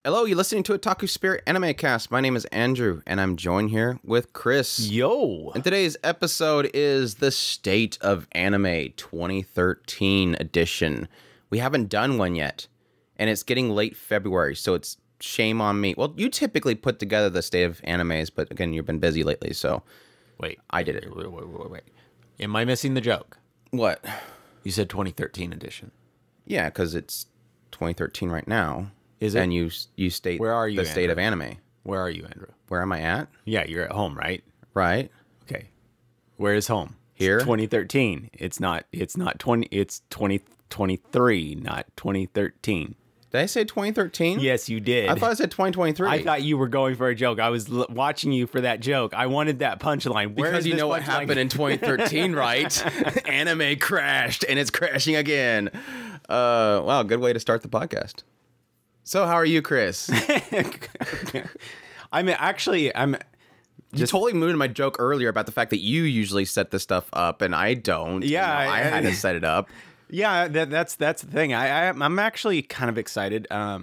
Hello, you're listening to Otaku Spirit Anime Cast. My name is Andrew, and I'm joined here with Chris. Yo! And today's episode is the State of Anime 2013 edition. We haven't done one yet, and it's getting late February, so it's shame on me. Well, you typically put together the State of Animes, but again, you've been busy lately, so Wait. I did it. Wait. Am I missing the joke? What? You said 2013 edition. Yeah, because it's 2013 right now. Is it? And you state Where are you, the State of Andrew? Anime. Where are you, Andrew? Where am I at? Yeah, you're at home, right? Right. Okay. Where is home? Here? It's 2013. It's 2023, not 2013. Did I say 2013? Yes, you did. I thought I said 2023. I thought you were going for a joke. I was watching you for that joke. I wanted that punchline. Because you know what happened in 2013, right? Anime crashed, and it's crashing again. Wow, good way to start the podcast. So how are you, Chris? I'm You totally mooted my joke earlier about the fact that you usually set this stuff up, and I don't. Yeah, I had to set it up. Yeah, that's the thing. I'm actually kind of excited. I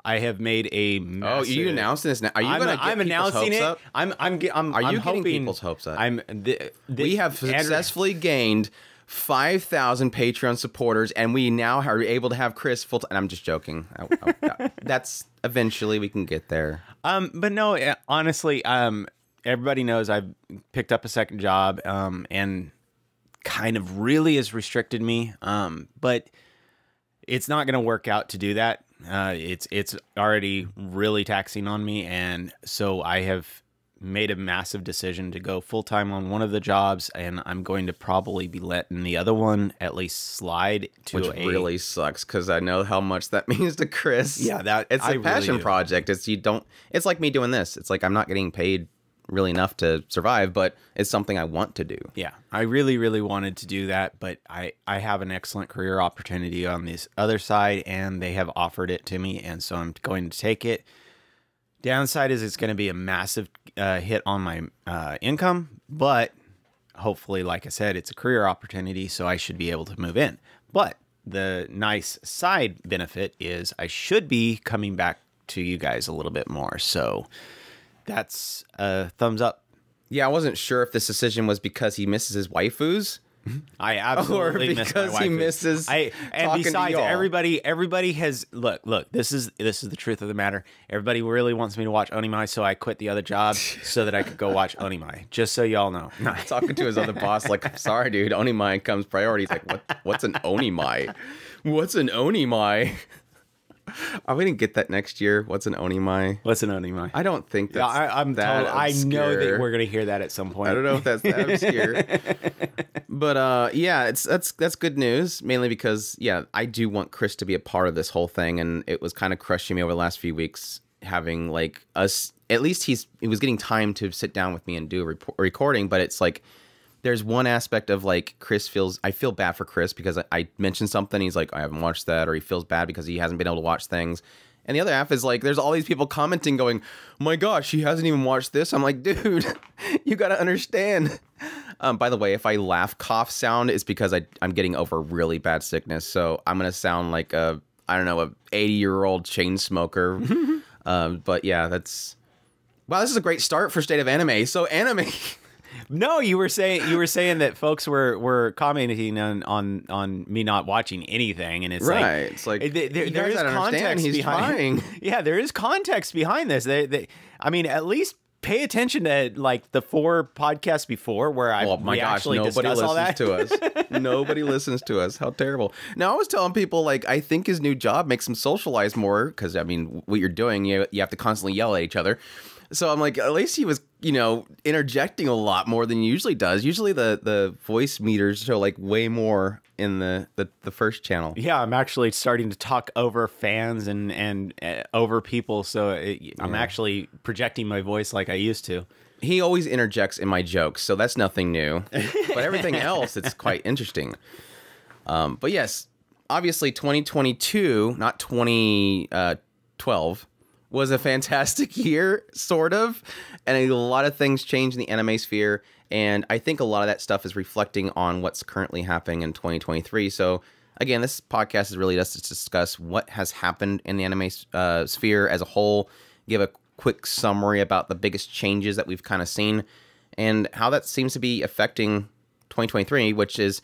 have made a massive... Oh, are you announcing this now? Are you going to get I'm people's announcing hopes it. up? I'm Are you hoping getting people's hopes up? We have successfully gained 5,000 Patreon supporters, and we now are able to have Chris full time. I'm just joking. That's eventually we can get there. But no, honestly, everybody knows I've picked up a second job, and kind of really has restricted me. But it's not going to work out to do that. It's already really taxing on me, and so I have made a massive decision to go full-time on one of the jobs, and I'm going to probably be letting the other one at least slide to Which really sucks, because I know how much that means to Chris. Yeah, it's a passion project. It's like me doing this. It's like I'm not getting paid really enough to survive, but it's something I want to do. Yeah, I really wanted to do that, but I have an excellent career opportunity on this other side, and they have offered it to me, and so I'm going to take it. Downside is it's going to be a massive hit on my income, but hopefully, like I said, it's a career opportunity, so I should be able to move in. But the nice side benefit is I should be coming back to you guys a little bit more, so that's a thumbs up. Yeah, I wasn't sure if this decision was because he misses his waifus. I absolutely miss my wife. He misses. And besides, everybody has look. This is the truth of the matter. Everybody really wants me to watch Onimai, so I quit the other job so that I could go watch Onimai. Just so y'all know. Talking to his other boss, like, I'm sorry, dude, Onimai comes priority. He's like, what's an Onimai? What's an Onimai? Are we gonna get that next year? What's an Onimai? What's an Onimai? I don't think that's I know that we're gonna hear that at some point. I don't know if that's that obscure. But yeah, that's good news, mainly because I do want Chris to be a part of this whole thing, and it was kind of crushing me over the last few weeks having like us. At least he was getting time to sit down with me and do a recording, but it's like there's one aspect of like I feel bad for Chris because I mentioned something, he's like, I haven't watched that, or he feels bad because he hasn't been able to watch things. And the other half is like, there's all these people commenting going, oh my gosh, he hasn't even watched this. I'm like, dude, you got to understand. By the way, if I laugh cough sound, it's because I'm getting over really bad sickness. So I'm going to sound like a 80-year-old chain smoker. But yeah, wow, this is a great start for State of Anime. So anime... No, you were saying that folks were commenting on me not watching anything, and it's right. Like, it's like there is context he's behind. trying. Yeah, there is context behind this. I mean, at least pay attention to like the 4 podcasts before where nobody listens to us. Nobody listens to us. How terrible. Now, I was telling people, like, I think his new job makes him socialize more because, I mean, what you're doing, you have to constantly yell at each other. So I'm like, at least he was, interjecting a lot more than he usually does. Usually the voice meters show like way more in the first channel. Yeah, I'm actually starting to talk over fans and over people. So I'm actually projecting my voice like I used to. He always interjects in my jokes, so that's nothing new. But everything else, it's quite interesting. But yes, obviously 2022, not 2012, was a fantastic year, sort of. And a lot of things changed in the anime sphere. And I think a lot of that stuff is reflecting on what's currently happening in 2023. So again, this podcast is really just to discuss what has happened in the anime sphere as a whole, give a quick summary about the biggest changes that we've kind of seen, and how that seems to be affecting 2023, which is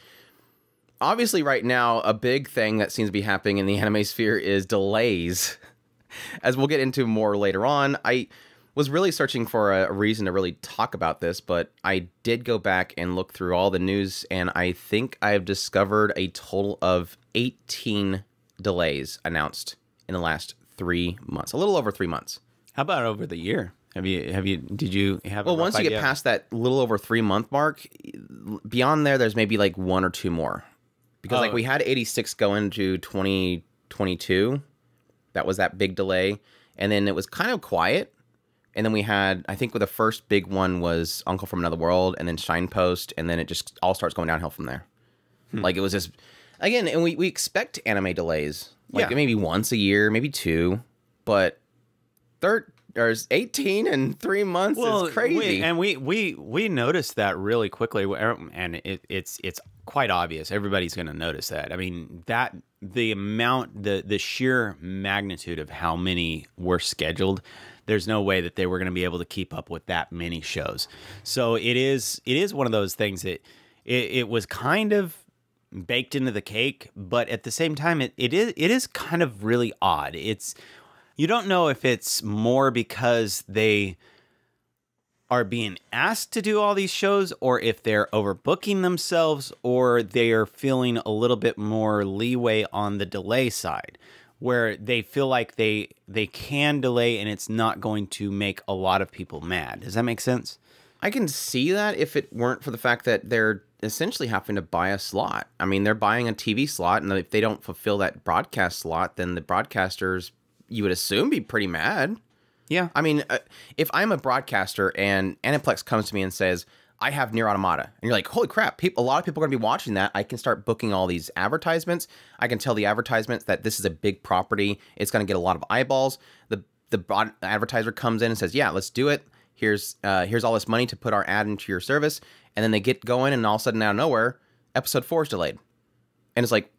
obviously right now a big thing that seems to be happening in the anime sphere is delays. As we'll get into more later on, I was really searching for a reason to really talk about this, but I did go back and look through all the news, and I think I've discovered a total of 18 delays announced in the last 3 months, a little over 3 months. How about over the year? Did you have Well, once you get past that little over 3 month mark, beyond there's maybe like 1 or 2 more. Because like we had 86 go into 2022. That was that big delay. And then it was kind of quiet. And then we had, I think the first big one was Uncle from Another World, and then Shinepost, and then it just all starts going downhill from there. Like it was just, again, and we expect anime delays. Like maybe once a year, maybe 2. But there's 18 in 3 months. It's crazy. We noticed that really quickly, and it's quite obvious. Everybody's going to notice that. I mean, that the amount, the sheer magnitude of how many were scheduled, there's no way that they were going to be able to keep up with that many shows. So it is one of those things that it was kind of baked into the cake, but at the same time, it is kind of really odd. You don't know if it's more because they are being asked to do all these shows, or if they're overbooking themselves, or they are feeling a little bit more leeway on the delay side, where they feel like they can delay and it's not going to make a lot of people mad. Does that make sense? I can see that if it weren't for the fact that they're essentially having to buy a slot. I mean, they're buying a TV slot, and if they don't fulfill that broadcast slot, then the broadcasters, you would assume, be pretty mad. Yeah. I mean, if I'm a broadcaster and Aniplex comes to me and says, I have Nier Automata, and you're like, holy crap, a lot of people are going to be watching that. I can start booking all these advertisements. I can tell the advertisements that this is a big property. It's going to get a lot of eyeballs. The advertiser comes in and says, yeah, let's do it. Here's all this money to put our ad into your service. And then they get going, and all of a sudden, out of nowhere, episode 4 is delayed. And it's like,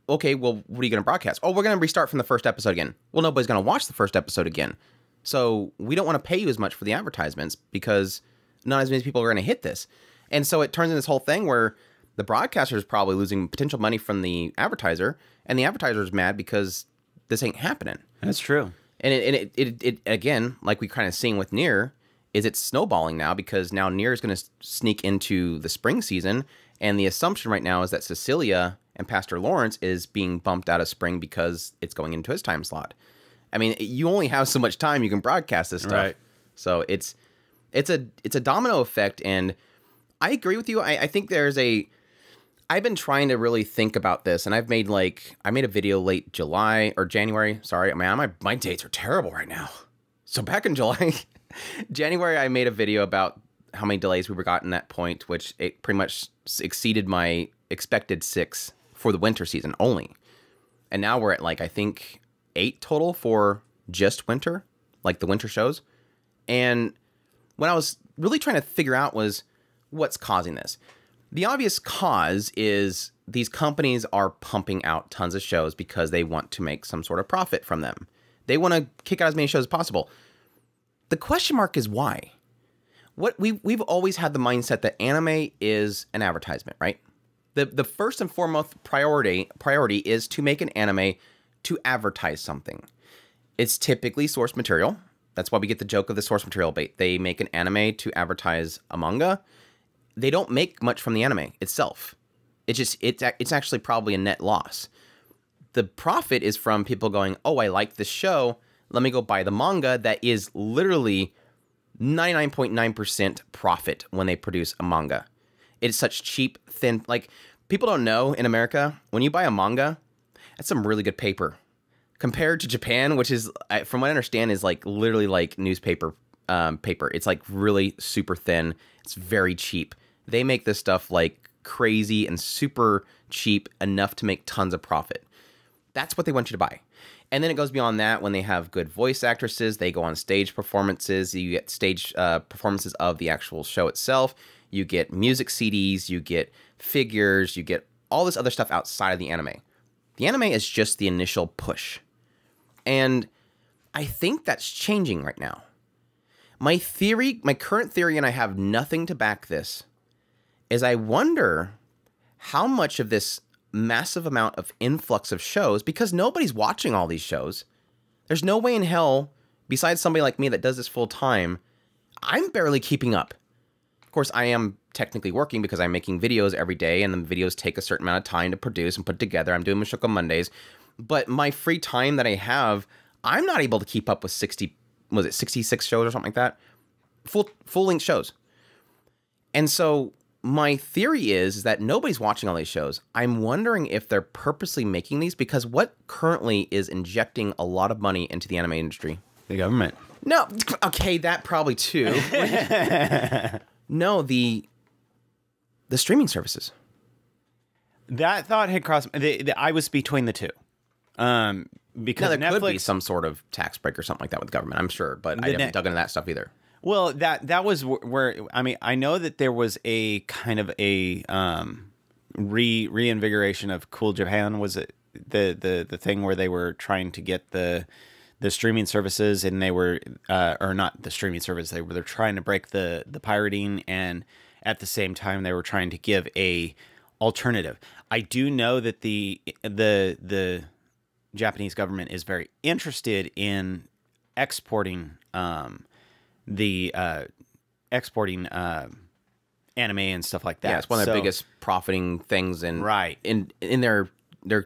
okay, well, what are you going to broadcast? Oh, we're going to restart from the first episode again. Well, nobody's going to watch the first episode again. So we don't want to pay you as much for the advertisements because not as many people are going to hit this. And so it turns into this whole thing where the broadcaster is probably losing potential money from the advertiser, and the advertiser is mad because this ain't happening. That's true. And it again, like we kind of seeing with Nier, is it's snowballing now, because now Nier is going to sneak into the spring season, and the assumption right now is that Cecilia and Pastor Lawrence is being bumped out of spring because it's going into his time slot. I mean, you only have so much time you can broadcast this stuff. Right. So it's a domino effect, and I agree with you. I think I've been trying to really think about this, and I made a video late July or January. Sorry, man, my dates are terrible right now. So back in July, January, I made a video about how many delays we were gotten at that point, which it pretty much exceeded my expected 6 for the winter season only. And now we're at I think 8 total for just winter, like the winter shows. And what I was really trying to figure out was what's causing this. The obvious cause is these companies are pumping out tons of shows because they want to make some sort of profit from them. They want to kick out as many shows as possible. The question mark is why? We've always had the mindset that anime is an advertisement, right? The first and foremost priority is to make an anime to advertise something. It's typically source material. That's why we get the joke of the source material bait. They make an anime to advertise a manga. They don't make much from the anime itself. It's actually probably a net loss. The profit is from people going, oh, I like this show. Let me go buy the manga. That is literally 99.9% profit when they produce a manga. It's such cheap, thin, people don't know in America, when you buy a manga, that's some really good paper. Compared to Japan, which is, from what I understand, is literally newspaper paper. It's really super thin. It's very cheap. They make this stuff crazy and super cheap, enough to make tons of profit. That's what they want you to buy. And then it goes beyond that. When they have good voice actresses, they go on stage performances. You get stage performances of the actual show itself. You get music CDs. You get figures. You get all this other stuff outside of the anime. The anime is just the initial push. And I think that's changing right now. My current theory, and I have nothing to back this, is I wonder how much of this massive amount of influx of shows, because nobody's watching all these shows. There's no way in hell, besides somebody like me that does this full time, I'm barely keeping up. Of course, I am technically working because I'm making videos every day, and the videos take a certain amount of time to produce and put together. I'm doing Mushoku Mondays. But my free time that I have, I'm not able to keep up with 66 shows or something like that? Full-length shows. And so my theory is that nobody's watching all these shows. I'm wondering if they're purposely making these, because what currently is injecting a lot of money into the anime industry? The government. No, okay, that probably too. No, the streaming services. That thought had crossed. I was between the two. Because there Netflix could be some sort of tax break or something like that with government, I'm sure, but I haven't dug into that stuff either. Well, that was where, I mean, I know that there was a kind of a reinvigoration of Cool Japan. Was it the thing where they were trying to get the streaming services, and they were or not the streaming service, they're trying to break the pirating, and at the same time they were trying to give a alternative. I do know that the Japanese government is very interested in exporting exporting anime and stuff like that. Yeah, it's one of their biggest profiting things in their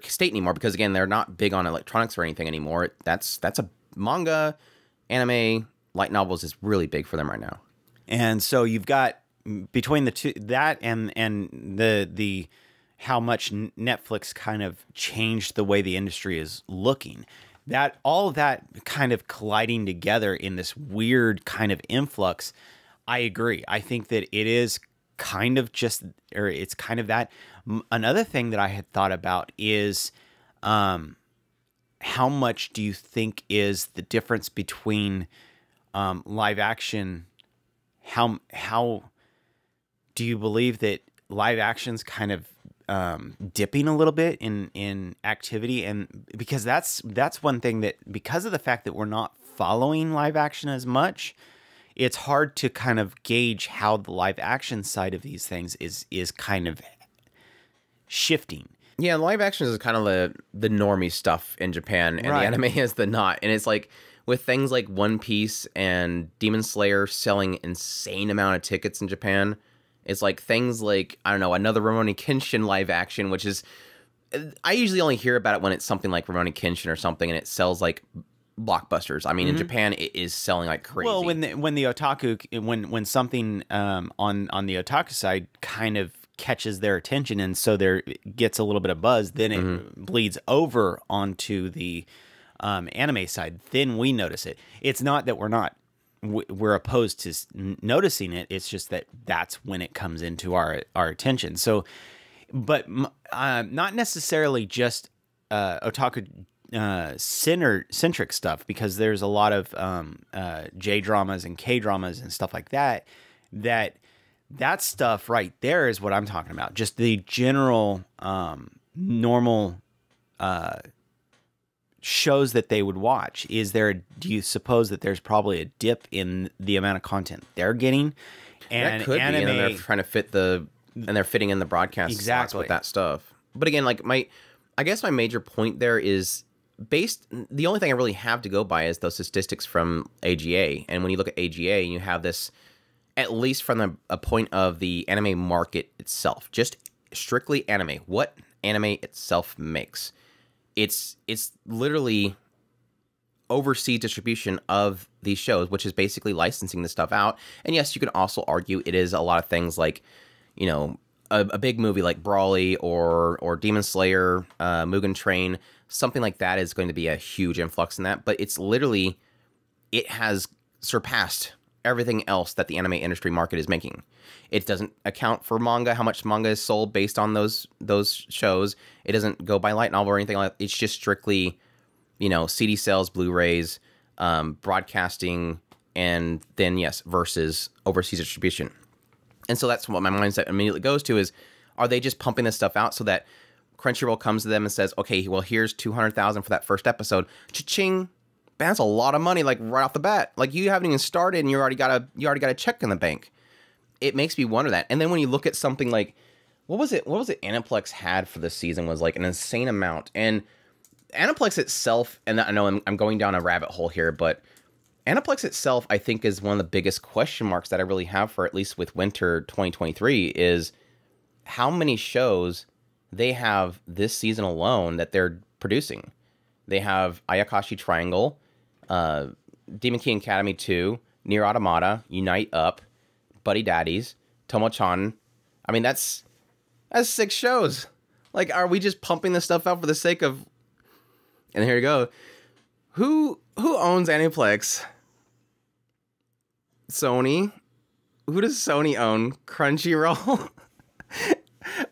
state anymore, because again, they're not big on electronics or anything anymore. That's a manga, anime, light novels is really big for them right now. And so you've got between the two, that and the how much Netflix kind of changed the way the industry is looking. That all of that kind of colliding together in this weird kind of influx. I agree. I think that it is kind of just, or it's kind of that. Another thing that I had thought about is how much do you think is the difference between live action? How do you believe that live action's kind of dipping a little bit in activity? And because that's one thing that, because of the fact that we're not following live action as much, it's hard to kind of gauge how the live action side of these things is kind of shifting. Yeah, live action is kind of the normie stuff in Japan, and the anime is the not. And it's like with things like One Piece and Demon Slayer selling insane amount of tickets in Japan. It's like things like, I don't know, another Rurouni Kenshin live action, which is, I usually only hear about it when it's something like Rurouni Kenshin or something, and it sells like blockbusters. I mean, in Japan, it is selling like crazy. Well, when the otaku, when something on the otaku side kind of catches their attention, and so there gets a little bit of buzz, then it bleeds over onto the anime side. Then we notice it. It's not that we're opposed to noticing it. It's just that that's when it comes into our attention. So, but not necessarily just otaku centric stuff, because there's a lot of J dramas and K dramas and stuff like that. That stuff right there is what I'm talking about. Just the general normal shows that they would watch. Do you suppose that there's probably a dip in the amount of content they're getting? And that could be, and they're trying to they're fitting in the broadcast slots with that stuff. But again, like I guess my major point there is the only thing I really have to go by is those statistics from AGA. And when you look at AGA, you have this, at least from a point of the anime market itself, just strictly anime, what anime itself makes. It's literally overseas distribution of these shows, which is basically licensing the stuff out. And yes, you could also argue it is a lot of things like, you know, a big movie like Brawly or Demon Slayer, Mugen Train, something like that is going to be a huge influx in that. But it's literally, it has surpassed everything else that the anime industry market is making. It doesn't account for manga, how much manga is sold based on those shows. It doesn't go by light novel or anything like that. It's just strictly, you know, CD sales, Blu-rays, broadcasting, and then, yes, versus overseas distribution. And so that's what my mindset immediately goes to is, are they just pumping this stuff out so that Crunchyroll comes to them and says, okay, well, here's 200,000 for that first episode. Cha-ching. That's a lot of money, like right off the bat. Like you haven't even started and you already got a check in the bank. It makes me wonder that. And then when you look at something like, what was it Aniplex had for this season was like an insane amount. And Aniplex itself, and I know I'm going down a rabbit hole here, but Aniplex itself, I think, is one of the biggest question marks that I really have for at least with winter 2023 is how many shows they have this season alone that they're producing. They have Ayakashi Triangle, Demon King Academy 2, Nier Automata, Unite Up, Buddy Daddies, Tomo-chan. I mean, that's 6 shows. Like, are we just pumping this stuff out for the sake of... And here you go. Who owns Aniplex? Sony? Who does Sony own? Crunchyroll?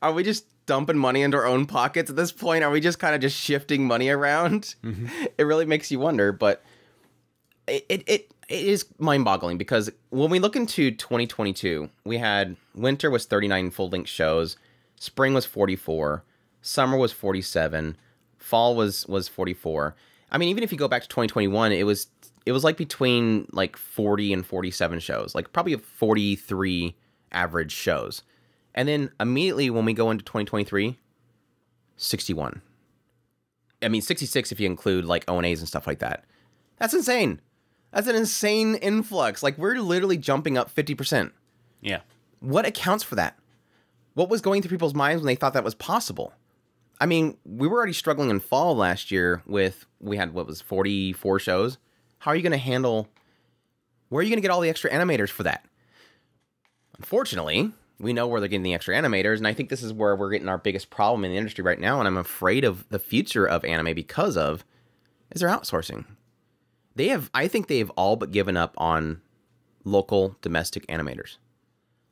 Are we just dumping money into our own pockets at this point? Are we just kind of just shifting money around? Mm-hmm. It really makes you wonder, but it is mind-boggling because when we look into 2022, we had winter was 39 full-length shows, spring was 44, summer was 47, fall was 44. I mean, even if you go back to 2021, it was like between like 40 and 47 shows, like probably 43 average shows. And then immediately when we go into 2023, 61. I mean, 66 if you include like O&As and stuff like that. That's insane. That's an insane influx. Like we're literally jumping up 50%. Yeah. What accounts for that? What was going through people's minds when they thought that was possible? I mean, we were already struggling in fall last year with, we had, 44 shows? How are you going to handle, where are you going to get all the extra animators for that? Unfortunately, we know where they're getting the extra animators, and I think this is where we're getting our biggest problem in the industry right now, and I'm afraid of the future of anime because of, is their outsourcing. I think they have all but given up on local domestic animators.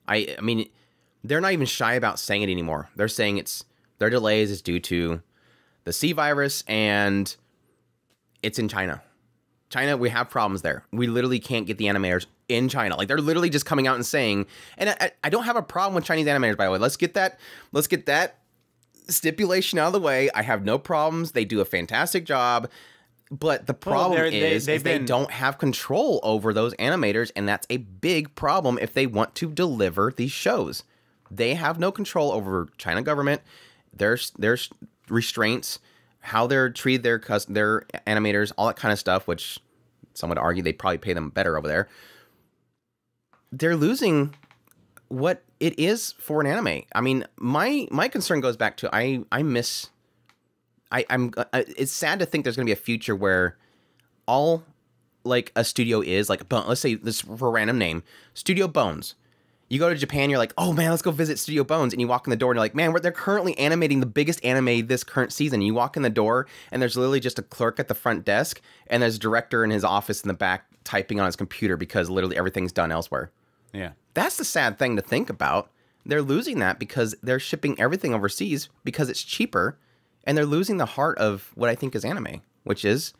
I mean, they're not even shy about saying it anymore. They're saying their delays is due to the C virus and it's in China. China, we have problems there. We literally can't get the animators in China. Like they're literally just coming out and saying, and I don't have a problem with Chinese animators, by the way. Let's get that stipulation out of the way. I have no problems. They do a fantastic job. But the problem is they don't have control over those animators, and that's a big problem if they want to deliver these shows. They have no control over China government, their restraints, how they're treated, their animators, all that kind of stuff, which some would argue they probably pay them better over there. They're losing what it is for an anime. I mean, my concern goes back to it's sad to think there's going to be a future where all like a studio is like, let's say this for a random name, Studio Bones. You go to Japan, you're like, oh man, let's go visit Studio Bones. And you walk in the door and you're like, man, they're currently animating the biggest anime this current season. You walk in the door and there's literally just a clerk at the front desk and there's a director in his office in the back typing on his computer because literally everything's done elsewhere. Yeah. That's the sad thing to think about. They're losing that because they're shipping everything overseas because it's cheaper. And they're losing the heart of what I think is anime, which is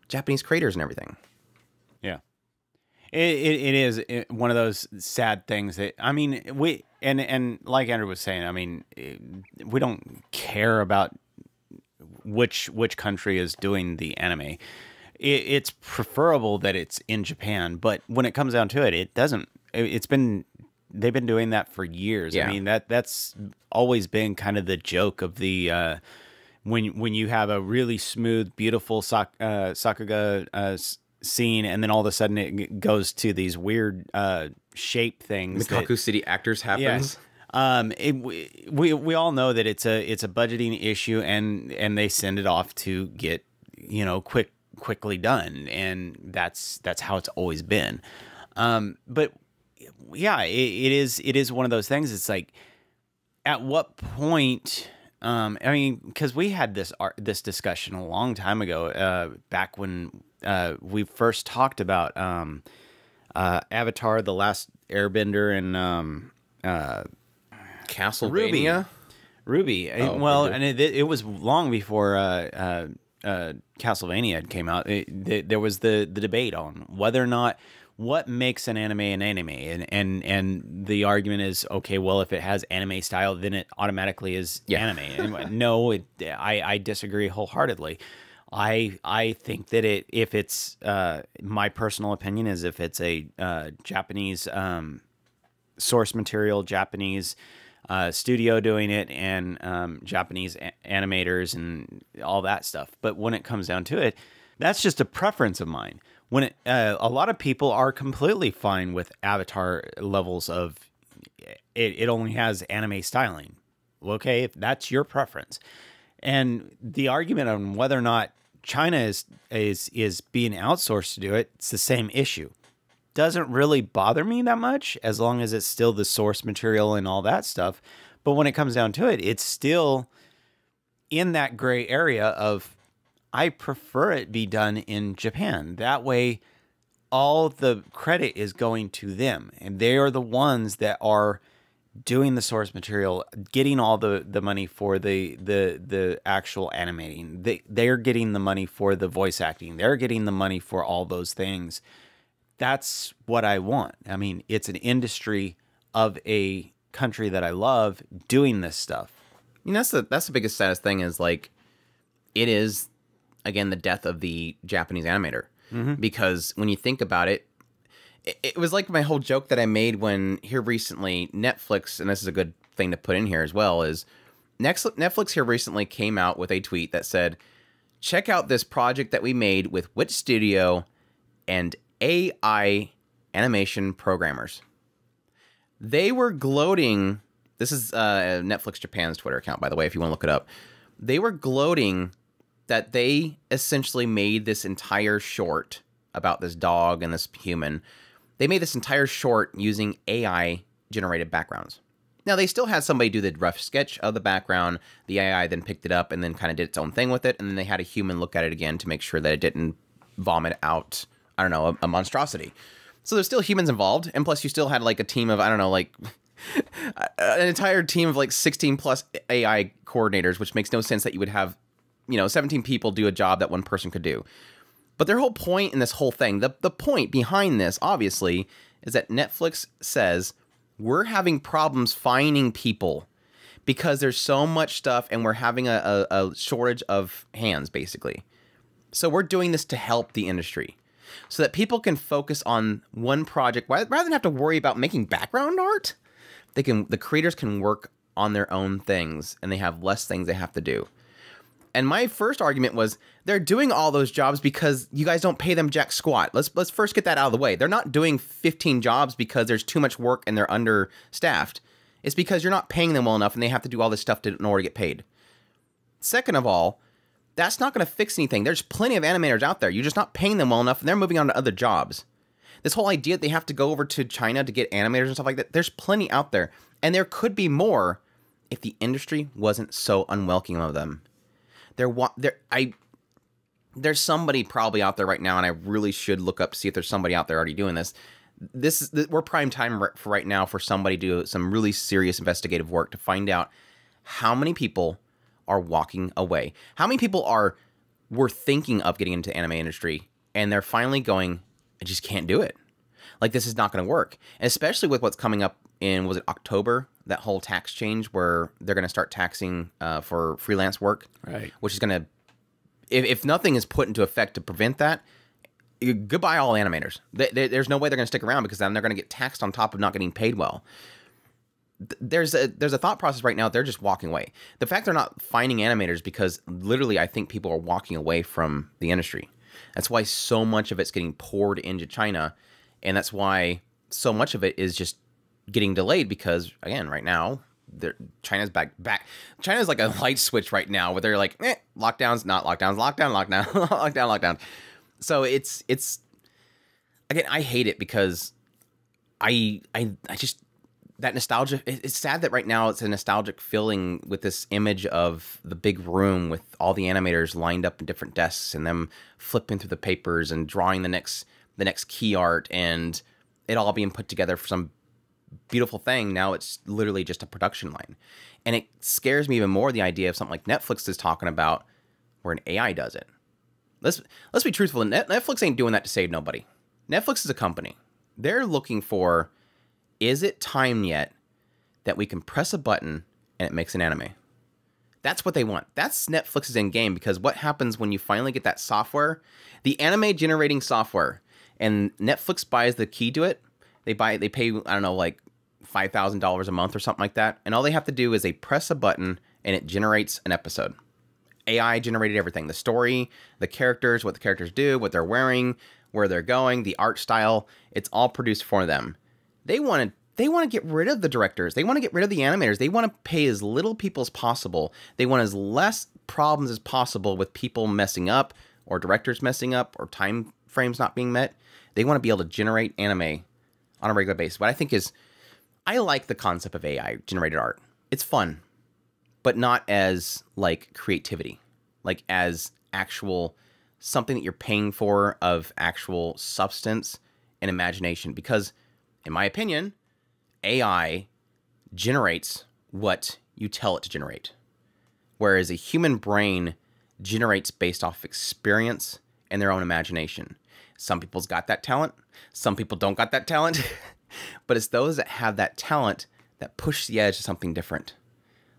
Japanese creators and everything. Yeah. It is one of those sad things that, I mean, and like Andrew was saying, I mean, we don't care about which country is doing the anime. It's preferable that it's in Japan, but when it comes down to it, it doesn't. They've been doing that for years. Yeah. I mean, that's always been kind of the joke of the when you have a really smooth, beautiful Sakuga scene, and then all of a sudden it goes to these weird shape things. Mikaku City Actors happens. Yeah. We all know that it's a budgeting issue, and they send it off to get quickly done, and that's how it's always been. But yeah, it is one of those things. It's like, at what point? I mean, because we had this discussion a long time ago, back when we first talked about Avatar: The Last Airbender and Castlevania. Ruby. Well, and it was long before Castlevania came out. There was the debate on whether or not what makes an anime an anime? And the argument is, okay, well, if it has anime style, then it automatically is anime. Anyway, no, I disagree wholeheartedly. I think that if it's my personal opinion is if it's a Japanese source material, Japanese studio doing it, and Japanese animators and all that stuff. But when it comes down to it, that's just a preference of mine. When a lot of people are completely fine with Avatar levels of it only has anime styling. Okay, if that's your preference. And the argument on whether or not China is being outsourced to do it, it's the same issue. Doesn't really bother me that much as long as it's still the source material and all that stuff. But when it comes down to it, it's still in that gray area of I prefer it be done in Japan. That way, all the credit is going to them. And they are the ones that are doing the source material, getting all the money for the actual animating. They're getting the money for the voice acting. They're getting the money for all those things. That's what I want. I mean, it's an industry of a country that I love doing this stuff. You know, that's the biggest, saddest thing is, like, it is, again, the death of the Japanese animator. Because when you think about it, it was like my whole joke that I made when here recently Netflix, and this is a good thing to put in here as well, is Netflix here recently came out with a tweet that said, check out this project that we made with Wit Studio and AI animation programmers. They were gloating. This is Netflix Japan's Twitter account, by the way, if you want to look it up. They were gloating that they essentially made this entire short about this dog and this human. They made this entire short using AI generated backgrounds. Now, they still had somebody do the rough sketch of the background. The AI then picked it up and then kind of did its own thing with it. And then they had a human look at it again to make sure that it didn't vomit out, I don't know, a monstrosity. So there's still humans involved. And plus you still had like a team of, I don't know, like an entire team of like 16 plus AI coordinators, which makes no sense that you would have, 17 people do a job that one person could do. But their whole point in this whole thing, the point behind this, obviously, is that Netflix says we're having problems finding people because there's so much stuff and we're having a shortage of hands, basically. So we're doing this to help the industry so that people can focus on one project rather than have to worry about making background art. The creators can work on their own things and they have less things they have to do. And my first argument was they're doing all those jobs because you guys don't pay them jack squat. Let's first get that out of the way. They're not doing 15 jobs because there's too much work and they're understaffed. It's because you're not paying them well enough and they have to do all this stuff in order to get paid. Second of all, that's not going to fix anything. There's plenty of animators out there. You're just not paying them well enough and they're moving on to other jobs. This whole idea that they have to go over to China to get animators and stuff like that, there's plenty out there. And there could be more if the industry wasn't so unwelcoming of them. There's somebody probably out there right now, and I really should look up to see if there's somebody out there already doing this. We're prime time for right now for somebody to do some really serious investigative work to find out how many people are walking away. How many people were thinking of getting into the anime industry, and they're finally going, I just can't do it. Like, this is not going to work. And especially with what's coming up in, was it October? That whole tax change where they're going to start taxing for freelance work. Right. Which is going to, if nothing is put into effect to prevent that, goodbye all animators. There's no way they're going to stick around because then they're going to get taxed on top of not getting paid well. There's a thought process right now. They're just walking away. The fact they're not finding animators because literally I think people are walking away from the industry. That's why so much of it's getting poured into China. And that's why so much of it is just getting delayed because, again, right now, China's back. China's like a light switch right now where they're like, lockdowns, not lockdowns, lockdown, lockdown. So it's again, I hate it because I just, that nostalgia, it's sad that right now it's a nostalgic feeling with this image of the big room with all the animators lined up in different desks and them flipping through the papers and drawing the next key art and it all being put together for some beautiful thing. Now it's literally just a production line. And it scares me even more, the idea of something like Netflix is talking about where an AI does it. Let's be truthful. Netflix ain't doing that to save nobody. Netflix is a company. They're looking for, is it time yet that we can press a button and it makes an anime? That's what they want. That's Netflix's end game, because what happens when you finally get that software, the anime generating software, and Netflix buys the key to it. They pay, I don't know, like $5,000 a month or something like that. And all they have to do is they press a button and it generates an episode. AI generated everything. The story, the characters, what the characters do, what they're wearing, where they're going, the art style. It's all produced for them. They want to get rid of the directors. They want to get rid of the animators. They want to pay as little people as possible. They want as less problems as possible with people messing up or directors messing up or time frames not being met. They want to be able to generate anime on a regular basis. What I think is, I like the concept of AI generated art. It's fun, but not as like creativity, like as actual something that you're paying for of actual substance and imagination. Because in my opinion, AI generates what you tell it to generate, whereas a human brain generates based off experience and their own imagination. Some people's got that talent. Some people don't got that talent. But it's those that have that talent that push the edge to something different.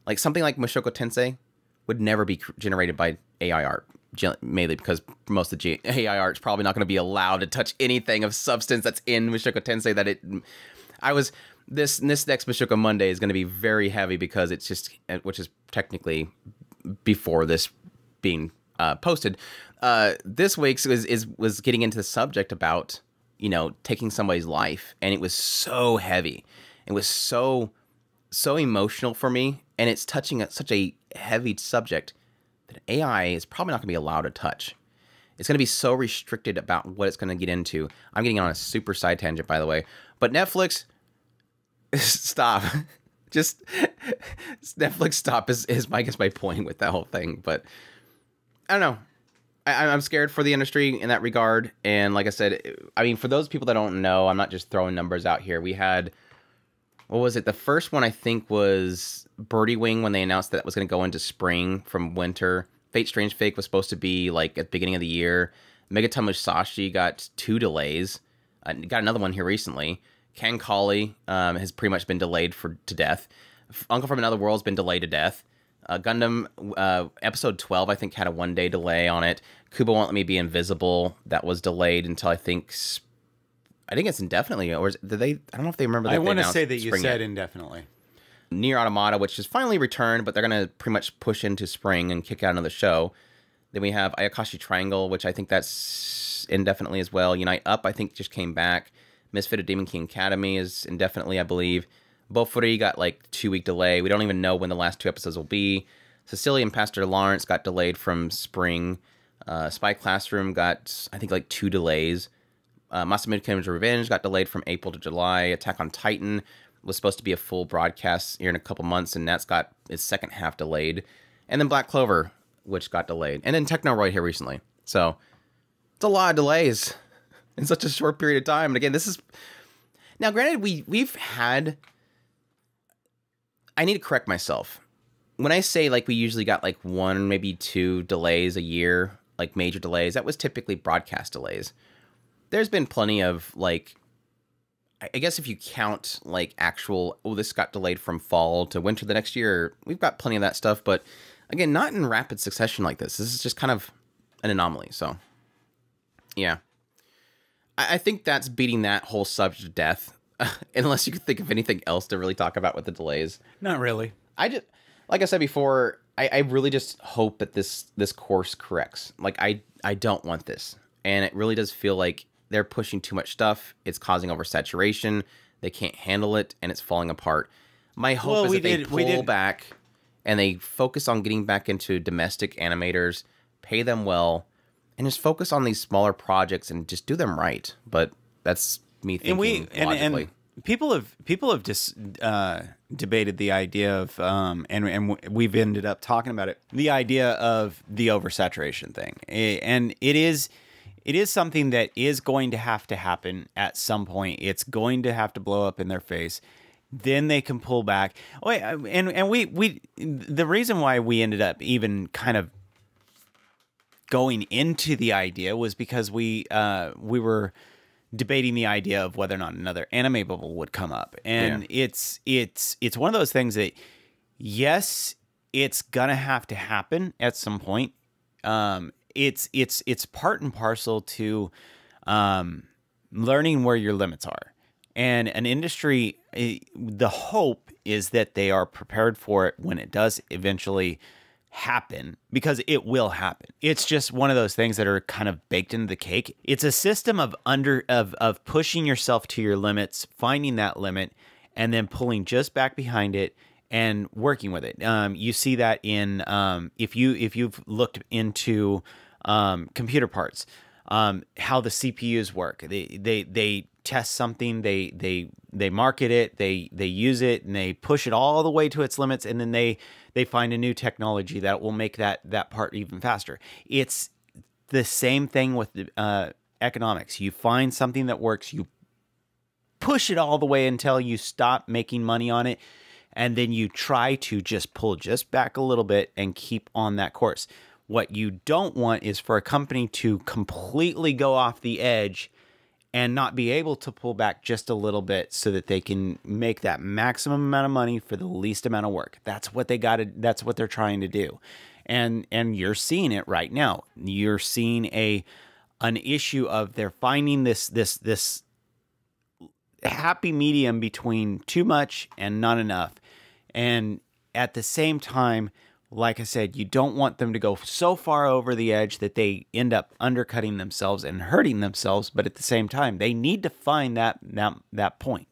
Like something like Mushoku Tensei would never be generated by AI art, mainly because most of the AI art is probably not going to be allowed to touch anything of substance that's in Mushoku Tensei. This next Mushoku Monday is going to be very heavy because it's just, which is technically before this being posted. This week's was getting into the subject about, you know, taking somebody's life, and it was so heavy. It was so emotional for me, and it's touching such a heavy subject that AI is probably not going to be allowed to touch. It's going to be so restricted about what it's going to get into. I'm getting on a super side tangent, by the way. But Netflix, stop. Just Netflix, stop is I guess my point with that whole thing. But I don't know. I'm scared for the industry in that regard. And like I said, I mean, for those people that don't know, I'm not just throwing numbers out here. We had, what was it? The first one I think was Birdie Wing, when they announced that it was going to go into spring from winter. Fate Strange Fake was supposed to be like at the beginning of the year. Megaton Musashi got 2 delays. Got another one here recently. Kankali has pretty much been delayed to death. Uncle from Another World's been delayed to death. Gundam episode 12, I think, had a 1-day delay on it. Kubo Won't Let Me Be Invisible, that was delayed until I think it's indefinitely. Or did they? I don't know if they remember that. I want to say that you said indefinitely. Nier Automata, which has finally returned, but they're going to pretty much push into spring and kick out another show. Then we have Ayakashi Triangle, which I think that's indefinitely as well. Unite Up, I think, just came back. Misfit of Demon King Academy is indefinitely, I believe. Bofuri got like 2-week delay. We don't even know when the last 2 episodes will be. Cecilia and Pastor Lawrence got delayed from spring. Spy Classroom got, I think, like 2 delays. Masamune Kingdom's Revenge got delayed from April to July. Attack on Titan was supposed to be a full broadcast here in a couple months, and that's got its second half delayed. And then Black Clover, which got delayed. And then Technoroid here recently. So it's a lot of delays in such a short period of time. And again, this is... Now, granted, we've had... I need to correct myself. When I say, like, we usually got, like, 1, maybe 2 delays a year, like, major delays, that was typically broadcast delays. There's been plenty of, like... I guess if you count, like, actual, oh, this got delayed from fall to winter the next year, we've got plenty of that stuff. But, again, not in rapid succession like this. This is just kind of an anomaly. So, yeah. I think that's beating that whole subject to death. Unless you could think of anything else to really talk about with the delays. Not really. Like I said before, I really just hope that this course corrects. Like, I don't want this. And it really does feel like they're pushing too much stuff. It's causing oversaturation. They can't handle it, and it's falling apart. My hope is that they pull back and they focus on getting back into domestic animators, pay them well, and just focus on these smaller projects and just do them right. But that's me thinking logically. And people have just debated the idea of and we've ended up talking about it, the idea of the oversaturation thing, and it is something that is going to have to happen at some point. It's going to have to blow up in their face. Then they can pull back. Oh, and we the reason why we ended up even kind of going into the idea was because we were debating the idea of whether or not another anime bubble would come up. And it's one of those things that, yes, it's gonna have to happen at some point. It's part and parcel to learning where your limits are. And an industry, the hope is that they are prepared for it when it does eventually happen, because it will happen. It's just one of those things that are kind of baked into the cake. It's a system of pushing yourself to your limits, finding that limit, and then pulling just back behind it and working with it. You see that in if you've looked into computer parts, how the CPUs work. They test something, they market it, they use it, and they push it all the way to its limits, and then they find a new technology that will make that part even faster. It's the same thing with economics. You find something that works, you push it all the way until you stop making money on it, and then you try to just pull just back a little bit and keep on that course. What you don't want is for a company to completely go off the edge and not be able to pull back just a little bit so that they can make that maximum amount of money for the least amount of work. That's what that's what they're trying to do. And you're seeing it right now. You're seeing an issue of they're finding this happy medium between too much and not enough. And at the same time, like I said, you don't want them to go so far over the edge that they end up undercutting themselves and hurting themselves. But at the same time, they need to find that point.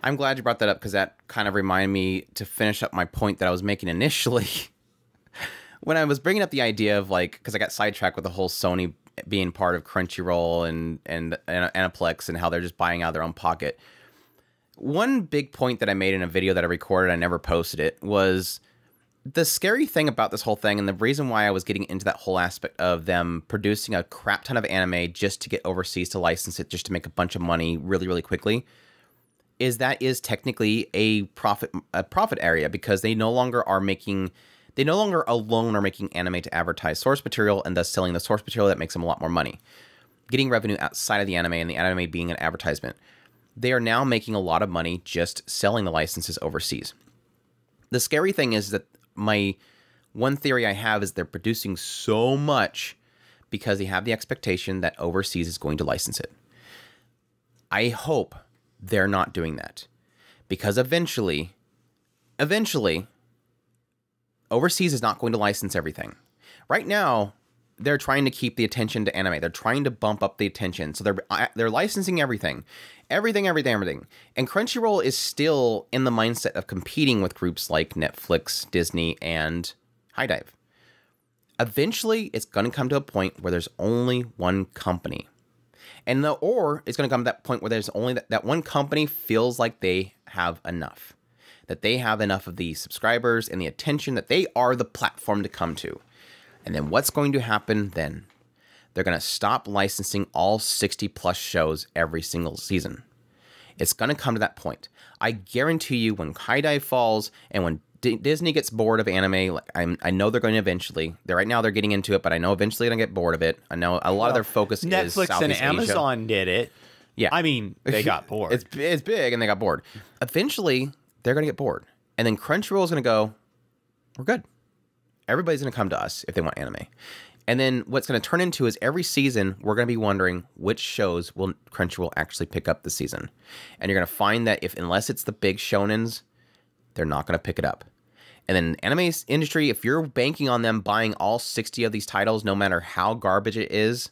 I'm glad you brought that up, because that kind of reminded me to finish up my point that I was making initially when I was bringing up the idea of, like, because I got sidetracked with the whole Sony being part of Crunchyroll and Aniplex and how they're just buying out of their own pocket. One big point that I made in a video that I recorded, I never posted it, was the scary thing about this whole thing, and the reason why I was getting into that whole aspect of them producing a crap ton of anime just to get overseas to license it, just to make a bunch of money really, really quickly, is that is technically a profit area, because they no longer alone are making anime to advertise source material and thus selling the source material that makes them a lot more money, getting revenue outside of the anime, and the anime being an advertisement. They are now making a lot of money just selling the licenses overseas. The scary thing is that my one theory I have is they're producing so much because they have the expectation that overseas is going to license it. I hope they're not doing that, because eventually, overseas is not going to license everything. Right now, they're trying to keep the attention to anime. They're trying to bump up the attention. So they're licensing everything. And Crunchyroll is still in the mindset of competing with groups like Netflix, Disney, and HiDive. Eventually, it's going to come to a point where there's only one company. Or it's going to come to that point where there's only that one company feels like they have enough. That they have enough of the subscribers and the attention, that they are the platform to come to. And then what's going to happen then? They're going to stop licensing all 60 plus shows every single season. It's going to come to that point. I guarantee you, when HiDive falls and when Disney gets bored of anime, I know they're going to eventually. Right now they're getting into it, but I know eventually they're going to get bored of it. I know a lot of their focus is Southeast Asia. Netflix and Amazon did it. Yeah. I mean, they got bored. It's big and they got bored. Eventually, they're going to get bored. And then Crunchyroll is going to go, we're good. Everybody's going to come to us if they want anime. And then what's going to turn into is every season, we're going to be wondering which shows will Crunchyroll actually pick up this season. And you're going to find that unless it's the big shonens, they're not going to pick it up. And then anime industry, if you're banking on them buying all 60 of these titles, no matter how garbage it is,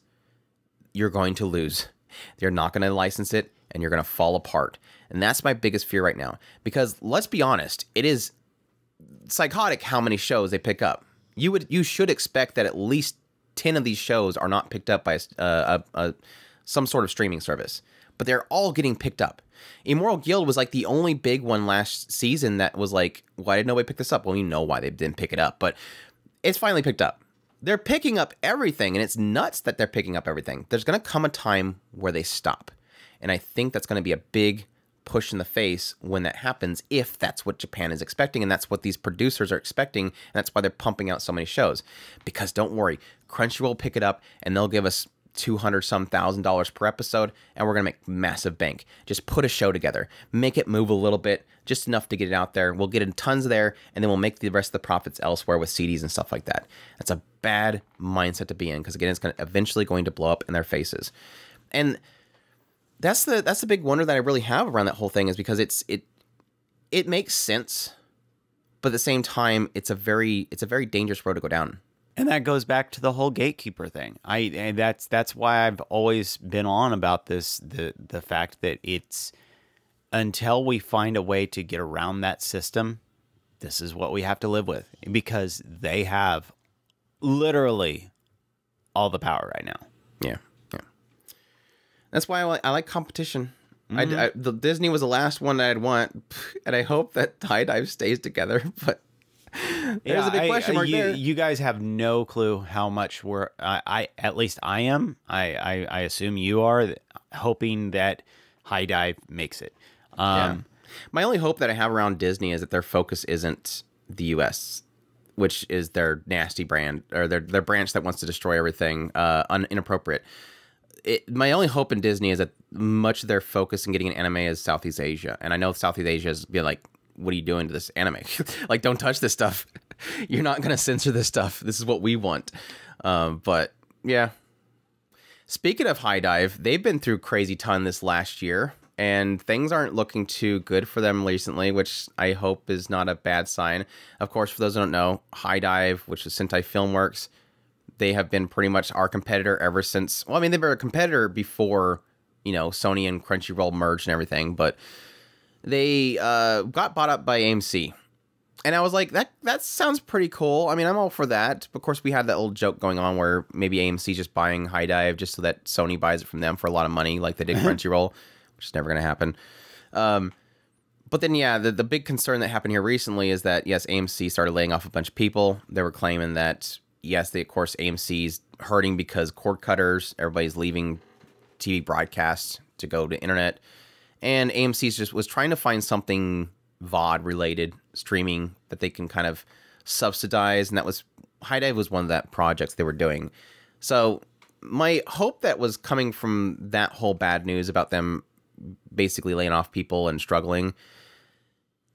you're going to lose. They're not going to license it, and you're going to fall apart. And that's my biggest fear right now. Because let's be honest, it is psychotic how many shows they pick up. You should expect that at least 10 of these shows are not picked up by some sort of streaming service. But they're all getting picked up. Immoral Guild was like the only big one last season that was like, why did nobody pick this up? Well, you know why they didn't pick it up, but it's finally picked up. They're picking up everything, and it's nuts that they're picking up everything. There's going to come a time where they stop. And I think that's going to be a big push in the face when that happens, if that's what Japan is expecting, and that's what these producers are expecting, and that's why they're pumping out so many shows. Because don't worry, Crunchyroll will pick it up, and they'll give us $200 some thousand per episode, and we're gonna make massive bank. Just put a show together, make it move a little bit, just enough to get it out there. We'll get in tons there, and then we'll make the rest of the profits elsewhere with CDs and stuff like that. That's a bad mindset to be in, because again, it's eventually going to blow up in their faces. And that's the big wonder that I really have around that whole thing, is because it makes sense, but at the same time, it's a very dangerous road to go down. And that goes back to the whole gatekeeper thing. And that's why I've always been on about this, the fact that it's, until we find a way to get around that system, this is what we have to live with, because they have literally all the power right now. Yeah. That's why I like competition. The Disney was the last one that I'd want, and I hope that High Dive stays together, but there's a big question mark there. You guys have no clue how much at least I am. I assume you are hoping that High Dive makes it. My only hope that I have around Disney is that their focus isn't the U.S., which is their nasty brand, or their branch that wants to destroy everything, inappropriate. My only hope in Disney is that much of their focus in getting an anime is Southeast Asia. And I know Southeast Asia is be like, what are you doing to this anime? Like, don't touch this stuff. You're not going to censor this stuff. This is what we want. But yeah. Speaking of High Dive, they've been through crazy ton this last year, and things aren't looking too good for them recently, which I hope is not a bad sign. Of course, for those who don't know, High Dive, which is Sentai Filmworks, they have been pretty much our competitor ever since. Well, I mean, they were a competitor before, Sony and Crunchyroll merged and everything, but they got bought up by AMC. And I was like, that sounds pretty cool. I mean, I'm all for that. Of course, we had that old joke going on where maybe AMC just buying High Dive just so that Sony buys it from them for a lot of money, like they did Crunchyroll, which is never going to happen. But then, yeah, the big concern that happened here recently is that, yes, AMC started laying off a bunch of people. They were claiming that, yes, of course, AMC's hurting because cord cutters, everybody's leaving TV broadcasts to go to internet. And AMC just was trying to find something VOD-related, streaming, that they can kind of subsidize. And that was, High Dive was one of that projects they were doing. So my hope that was coming from that whole bad news about them basically laying off people and struggling,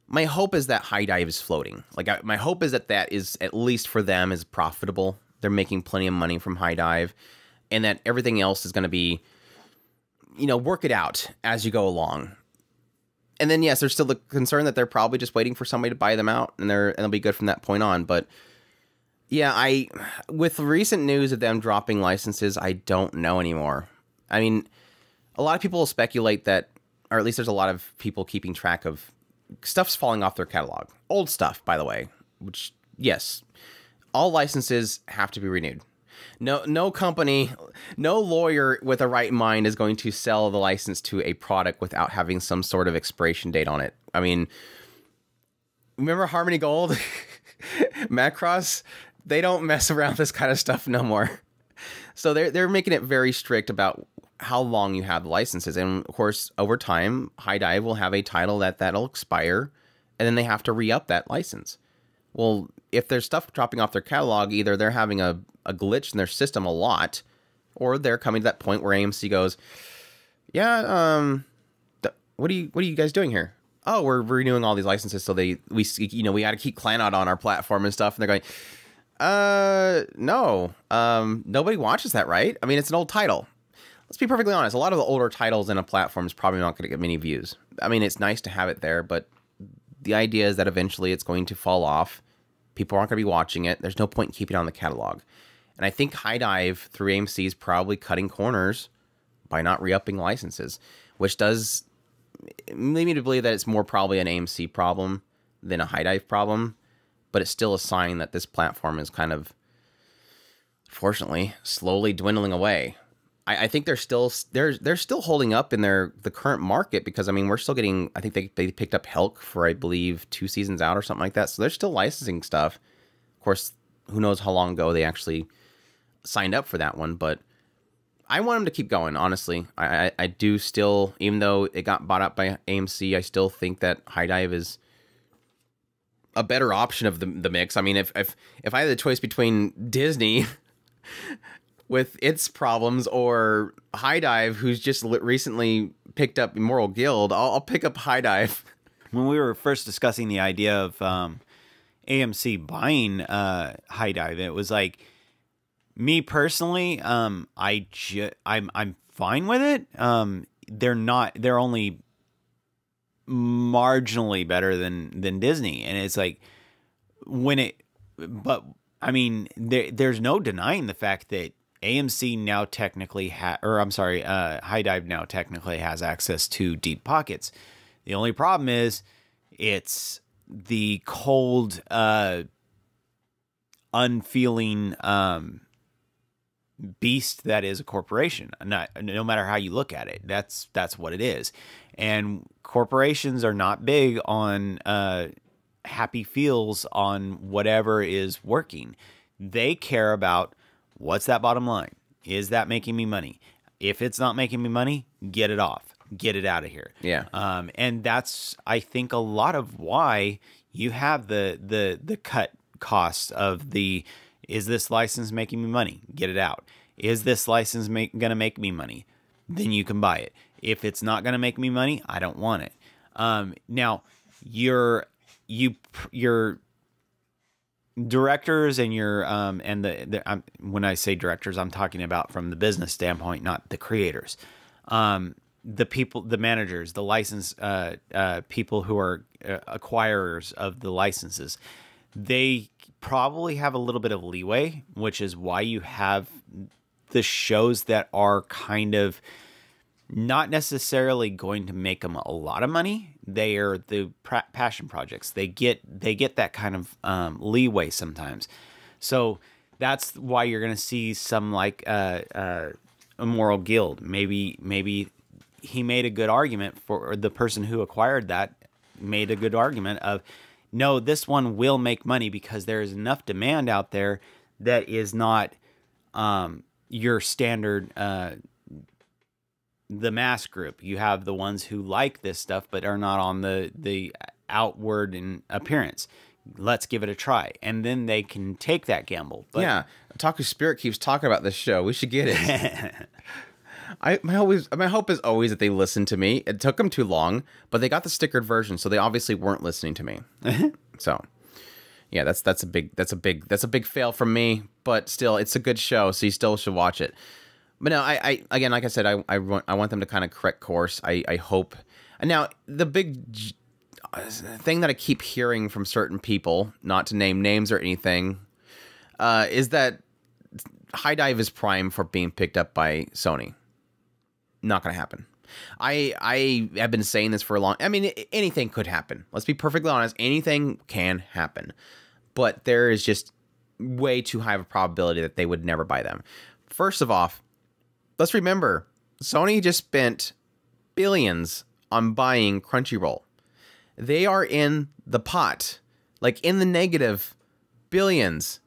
my hope is that High Dive is floating. Like, my hope is that is, at least for them, is profitable. They're making plenty of money from High Dive, and that everything else is going to be, work it out as you go along. And then, yes, there's still the concern that they're probably just waiting for somebody to buy them out, and they'll be good from that point on. But yeah, with recent news of them dropping licenses, I don't know anymore. I mean, a lot of people speculate that, or at least there's a lot of people keeping track of stuff's falling off their catalog. Old stuff, by the way, which, yes, all licenses have to be renewed. No company, no lawyer with a right mind is going to sell the license to a product without having some sort of expiration date on it. I mean, remember Harmony Gold? Macross? They don't mess around with this kind of stuff no more. So they're making it very strict about how long you have the licenses. And of course, over time, High Dive will have a title that'll expire, and then they have to re-up that license. Well, if there's stuff dropping off their catalog, either they're having a glitch in their system a lot, or they're coming to that point where AMC goes, yeah, what are you guys doing here? Oh, we're renewing all these licenses, so we got to keep Clannad on our platform and stuff. And they're going, no, nobody watches that, right? I mean, it's an old title. Let's be perfectly honest. A lot of the older titles in a platform is probably not going to get many views. I mean, it's nice to have it there, but the idea is that eventually it's going to fall off. People aren't going to be watching it. There's no point in keeping it on the catalog. And I think High Dive through AMC is probably cutting corners by not re-upping licenses, which does lead me to believe that it's more probably an AMC problem than a High Dive problem. But it's still a sign that this platform is kind of, fortunately, slowly dwindling away. I think they're still holding up in the current market, because I mean, we're still getting, I think they picked up Helk for, I believe, 2 seasons out or something like that. So they're still licensing stuff. Of course, who knows how long ago they actually signed up for that one, but I want them to keep going, honestly. I do still, even though it got bought up by AMC, I still think that High Dive is a better option of the mix. I mean, if I had the choice between Disney with its problems, or High Dive, who's just recently picked up Immoral Guild. I'll pick up High Dive. When we were first discussing the idea of AMC buying High Dive, it was like, me personally, I'm fine with it. They're only marginally better than Disney, and it's like but I mean, there's no denying the fact that AMC now technically High Dive now technically has access to deep pockets. The only problem is it's the cold, unfeeling beast that is a corporation. No matter how you look at it, that's what it is. And corporations are not big on happy feels on whatever is working. They care about, what's that bottom line? Is that making me money? If it's not making me money, get it off. Get it out of here. Yeah. And that's, I think, a lot of why you have the cut cost of the, is this license making me money? Get it out. Is this license going to make me money? Then you can buy it. If it's not going to make me money, I don't want it. Now, your directors and your when I say directors, I'm talking about from the business standpoint, not the creators. The people, the managers, the license people who are acquirers of the licenses, they probably have a little bit of leeway, which is why you have the shows that are kind of not necessarily going to make them a lot of money. They are the passion projects. They get that kind of leeway sometimes. So that's why you're going to see some like Immoral Guild. Maybe he made a good argument, for the person who acquired that made a good argument of, no, this one will make money because there is enough demand out there that is not your standard the mass group. You have the ones who like this stuff but are not on the outward in appearance. Let's give it a try, and then they can take that gamble. But yeah, Taku Spirit keeps talking about this show. We should get it. My hope is always that they listen to me. It took them too long, but they got the stickered version, so they obviously weren't listening to me. So, yeah, that's a big fail from me. But still, it's a good show, so you still should watch it. But no, I again, like I said, I want them to kind of correct course. I hope. And now the big thing that I keep hearing from certain people, not to name names or anything, is that High Dive is prime for being picked up by Sony. Not going to happen. I have been saying this for a long... I mean, anything could happen. Let's be perfectly honest. Anything can happen. But there is just way too high of a probability that they would never buy them. First of all, let's remember, Sony just spent billions on buying Crunchyroll. They are in the pot. Like, in the negative billions.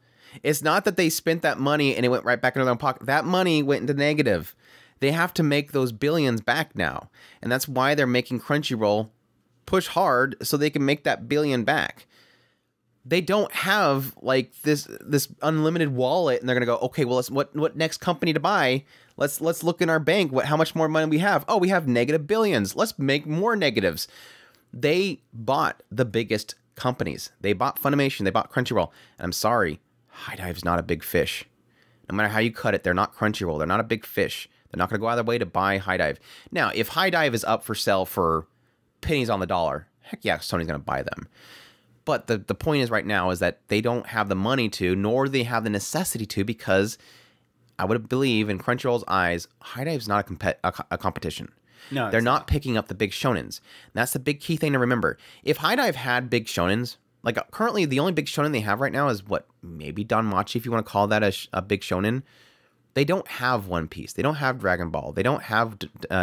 It's not that they spent that money and it went right back into their own pocket. That money went into negative. They have to make those billions back now. And that's why they're making Crunchyroll push hard so they can make that billion back. They don't have like this unlimited wallet and they're going to go, okay, well, what next company to buy? Let's look in our bank. How much more money we have? Oh, we have negative billions. Let's make more negatives. They bought the biggest companies. They bought Funimation. They bought Crunchyroll. And I'm sorry, High Dive's not a big fish. No matter how you cut it, they're not Crunchyroll. They're not a big fish. They're not going to go out of their way to buy High Dive. Now, if High Dive is up for sale for pennies on the dollar, heck yeah, Sony's going to buy them. But the point is right now is that they don't have the money to, nor do they have the necessity to, because I would believe in Crunchyroll's eyes, High Dive's not a competition. No, they're not picking up the big shonens. And that's the big key thing to remember. If High Dive had big shonens, like currently the only big shonen they have right now is what, maybe Danmachi, if you want to call that a big shonen. They don't have One Piece. They don't have Dragon Ball. They don't have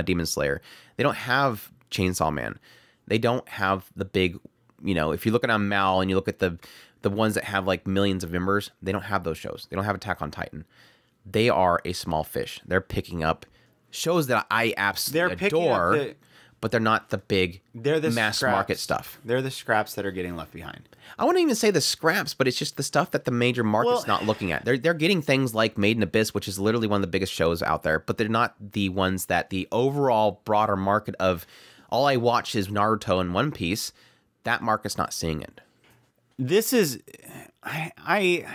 Demon Slayer. They don't have Chainsaw Man. They don't have the big, if you look at on Mal and you look at the ones that have like millions of members, they don't have those shows. They don't have Attack on Titan. They are a small fish. They're picking up shows that I absolutely adore, but they're not the big They're the mass scraps. market stuff. They're the scraps that are getting left behind. I wouldn't even say the scraps, but it's just the stuff that the major market's not looking at. They're getting things like Made in Abyss, which is literally one of the biggest shows out there, but they're not the ones that the overall broader market of all I watch is Naruto and One Piece. That market's not seeing it. This is, I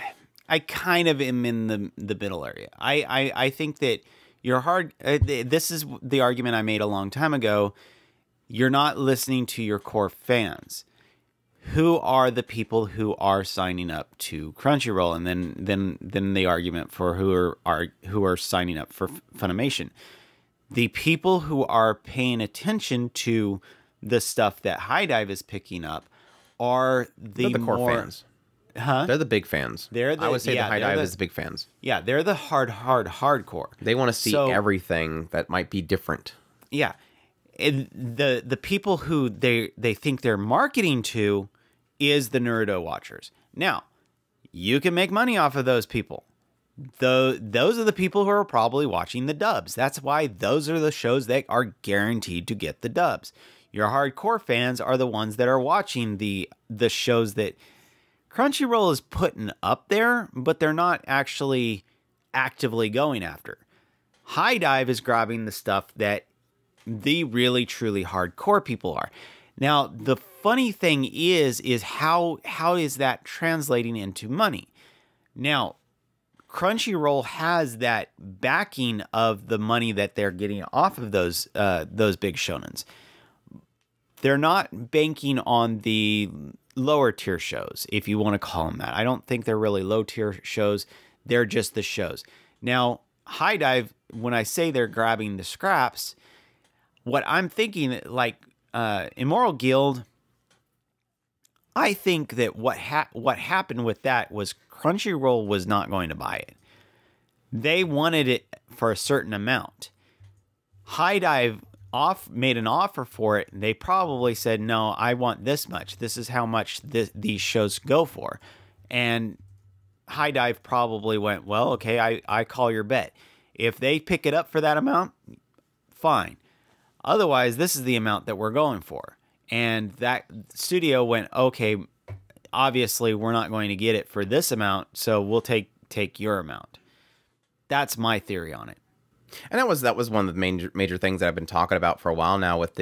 kind of am in the middle area. I think that you're hard. This is the argument I made a long time ago. You're not listening to your core fans. Who are the people who are signing up to Crunchyroll, and then the argument for who are signing up for Funimation. The people who are paying attention to the stuff that High Dive is picking up are the core fans. Huh? They're the big fans. I would say the High Dive is the big fans. Yeah, they're the hardcore. They want to see everything that might be different. Yeah. And the people who they think they're marketing to is the Naruto watchers. Now, you can make money off of those people. Those are the people who are probably watching the dubs. That's why those are the shows that are guaranteed to get the dubs. Your hardcore fans are the ones that are watching the shows that Crunchyroll is putting up there, but they're not actually actively going after. High Dive is grabbing the stuff that the really truly hardcore people are. Now, the funny thing is how is that translating into money? Now, Crunchyroll has that backing of the money that they're getting off of those big shonens. They're not banking on the lower tier shows, if you want to call them that. I don't think they're really low tier shows. They're just the shows. Now, High Dive, when I say they're grabbing the scraps, what I'm thinking, like Immoral Guild, I think that what happened with that was Crunchyroll was not going to buy it. They wanted it for a certain amount. High Dive made an offer for it. They probably said, no, I want this much. This is how much these shows go for. And High Dive probably went, well, okay, I call your bet. If they pick it up for that amount, fine. Otherwise, this is the amount that we're going for. And that studio went, okay, obviously we're not going to get it for this amount, so we'll take your amount. That's my theory on it. And that was one of the major things that I've been talking about for a while now with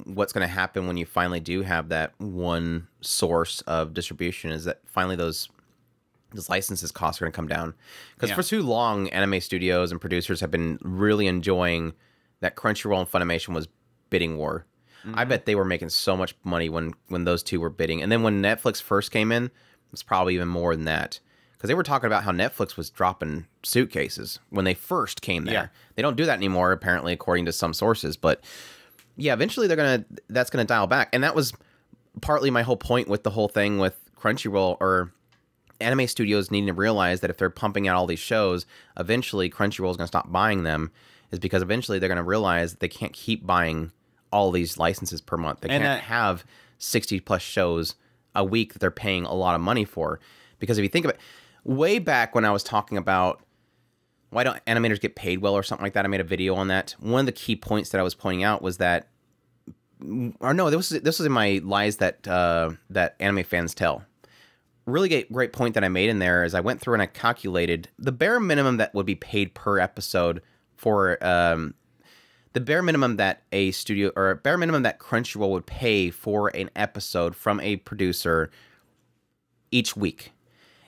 what's going to happen when you finally do have that one source of distribution, is that finally those licenses costs are going to come down. Because for too long, anime studios and producers have been really enjoying that Crunchyroll and Funimation was bidding war. Mm-hmm. I bet they were making so much money when those two were bidding. And then when Netflix first came in, it was probably even more than that. Because they were talking about how Netflix was dropping suitcases when they first came there. Yeah. They don't do that anymore, apparently, according to some sources. But yeah, eventually that's gonna dial back. And that was partly my whole point with the whole thing with Crunchyroll, or anime studios needing to realize that if they're pumping out all these shows, eventually Crunchyroll is gonna stop buying them, is because eventually they're gonna realize that they can't keep buying all these licenses per month. They can't have 60 plus shows a week that they're paying a lot of money for. Because if you think of it, way back when I was talking about why don't animators get paid well or something like that, I made a video on that. One of the key points that I was pointing out was that, or no, this was in my lies that anime fans tell. Really great point that I made in there is I went through and I calculated the bare minimum that would be paid per episode for the bare minimum that a studio, or bare minimum that Crunchyroll would pay for an episode from a producer each week.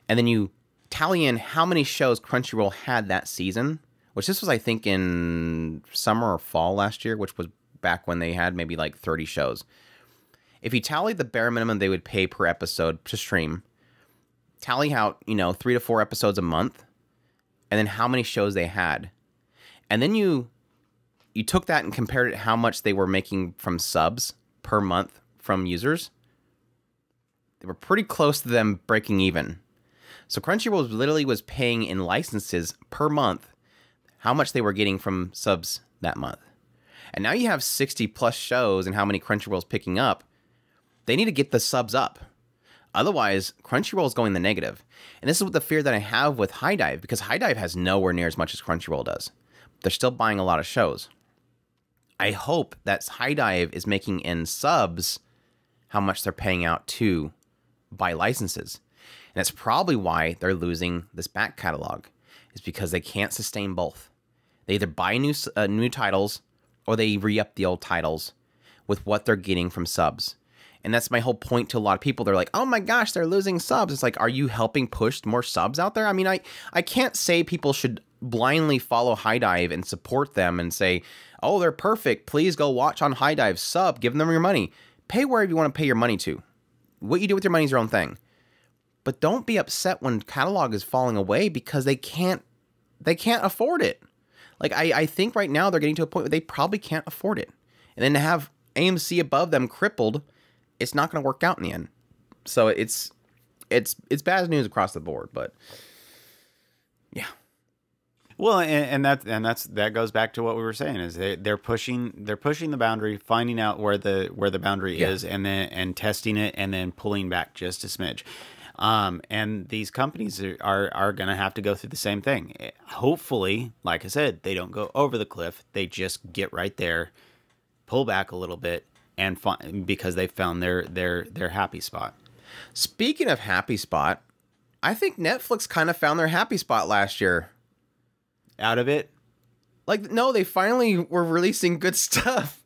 And then you tally in how many shows Crunchyroll had that season, which this was, I think, in summer or fall last year, which was back when they had maybe like 30 shows. If you tally the bare minimum they would pay per episode to stream, tally out, 3 to 4 episodes a month, and then how many shows they had. And then you took that and compared it to how much they were making from subs per month from users. They were pretty close to them breaking even. So Crunchyroll literally was paying in licenses per month how much they were getting from subs that month. And now you have 60 plus shows and how many Crunchyroll's picking up. They need to get the subs up. Otherwise, Crunchyroll is going the negative. And this is what the fear that I have with High Dive, because High Dive has nowhere near as much as Crunchyroll does. They're still buying a lot of shows. I hope that High Dive is making in subs how much they're paying out to buy licenses. And that's probably why they're losing this back catalog, is because they can't sustain both. They either buy new titles or they re-up the old titles with what they're getting from subs. And that's my whole point to a lot of people. They're like, oh my gosh, they're losing subs. It's like, are you helping push more subs out there? I mean, I can't say people should blindly follow High Dive and support them and say, oh, they're perfect. Please go watch on High Dive, sub, give them your money. Pay wherever you want to pay your money to. What you do with your money is your own thing. But don't be upset when catalog is falling away because they can't afford it. Like, I think right now they're getting to a point where they probably can't afford it. And then to have AMC above them crippled, it's not going to work out in the end. So it's bad news across the board, but yeah. Well, and that goes back to what we were saying, is they're pushing the boundary, finding out where the boundary is, and then testing it, and then pulling back just a smidge. And these companies are going to have to go through the same thing. Hopefully, like I said, they don't go over the cliff. They just get right there, pull back a little bit, and because they found their happy spot. Speaking of happy spot, I think Netflix kind of found their happy spot last year. Out of it? Like, no, they finally were releasing good stuff.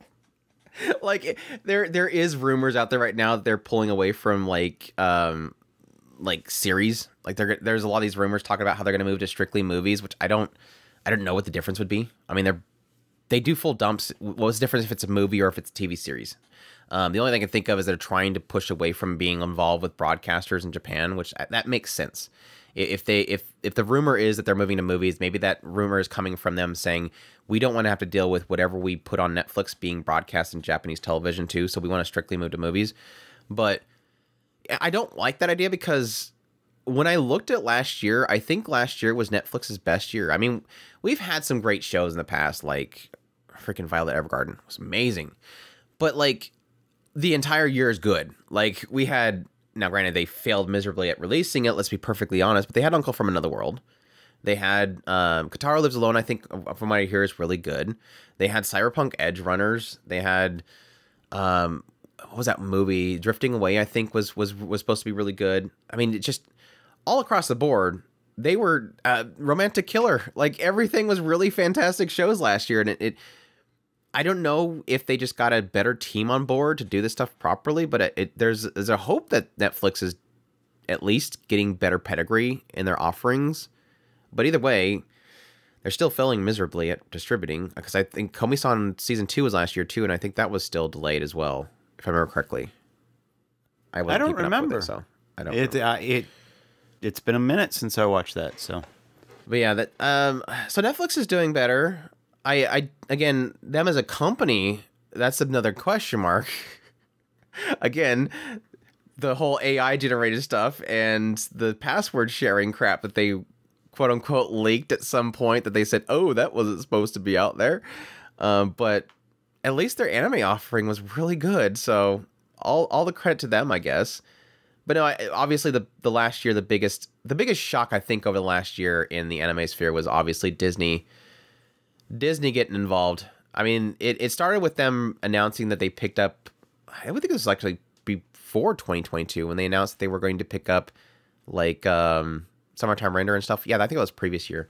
Like, there is rumors out there right now that they're pulling away from like series. Like, there's a lot of these rumors talking about how they're going to move to strictly movies, which I don't know what the difference would be. I mean, they do full dumps. What's the difference if it's a movie or if it's a TV series? The only thing I can think of is they're trying to push away from being involved with broadcasters in Japan, which that makes sense. If the rumor is that they're moving to movies, maybe that rumor is coming from them saying, we don't want to have to deal with whatever we put on Netflix being broadcast in Japanese television too, so we want to strictly move to movies. But I don't like that idea, because when I looked at last year, I think last year was Netflix's best year. I mean, we've had some great shows in the past, like freaking Violet Evergarden was amazing. But like, the entire year is good. Like, we had, now granted they failed miserably at releasing it, let's be perfectly honest, but they had Uncle from Another World. They had Katara Lives Alone, I think, from what I hear, is really good. They had Cyberpunk Edge Runners. They had what was that movie? Drifting Away, I think, was supposed to be really good. I mean, it just all across the board, they were Romantic Killer. Like, everything was really fantastic shows last year, and it I don't know if they just got a better team on board to do this stuff properly, but there's a hope that Netflix is at least getting better pedigree in their offerings. But either way, they're still failing miserably at distributing, because I think Komi-san season 2 was last year too, and I think that was still delayed as well, if I remember correctly. I don't remember. So I don't remember. It's been a minute since I watched that, so. But yeah, so Netflix is doing better. I again, them as a company, that's another question mark. Again, the whole AI generated stuff and the password sharing crap that they quote unquote leaked at some point, that they said, oh, that wasn't supposed to be out there. But at least their anime offering was really good. So all the credit to them, I guess. But no, obviously the last year, the biggest shock I think over the last year in the anime sphere was obviously Disney getting involved. I mean, it started with them announcing that they picked up, I would think it was actually before 2022 when they announced that they were going to pick up like Summertime Render and stuff. Yeah, I think it was previous year.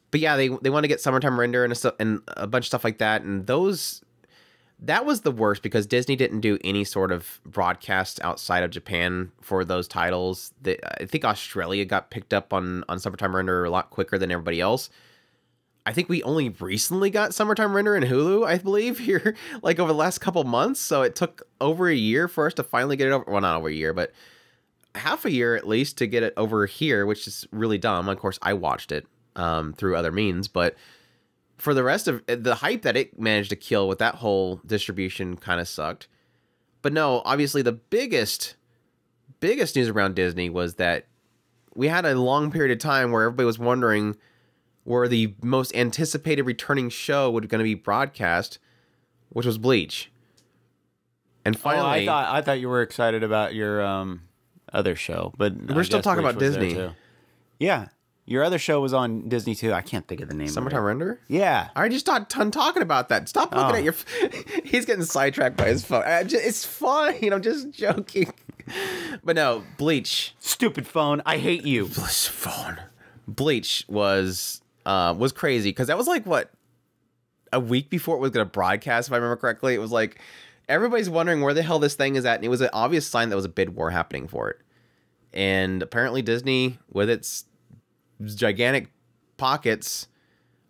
But yeah, they want to get Summertime Render and a bunch of stuff like that. And that was the worst, because Disney didn't do any sort of broadcast outside of Japan for those titles. I think Australia got picked up on Summertime Render a lot quicker than everybody else. I think we only recently got Summertime Render in Hulu, I believe, here, like over the last couple months. So it took over a year for us to finally get it over. Well, not over a year, but half a year at least to get it over here, which is really dumb. Of course, I watched it through other means, but for the rest of the hype that it managed to kill with that whole distribution kind of sucked. But no, obviously the biggest news around Disney was that we had a long period of time where everybody was wondering where the most anticipated returning show was going to be broadcast, which was Bleach. And finally, I thought you were excited about your other show, but we're still talking about Disney. Yeah, Your other show was on Disney too. I can't think of the name. Summertime Render? Yeah. I just got done talking about that. Stop looking at your... He's getting sidetracked by his phone. It's fine. I'm just joking. But no, Bleach. Stupid phone. I hate you. Phone. Bleach was crazy because that was like, what, a week before it was going to broadcast, if I remember correctly. It was like, everybody's wondering where the hell this thing is at. And it was an obvious sign that was a bid war happening for it. And apparently Disney, with its gigantic pockets,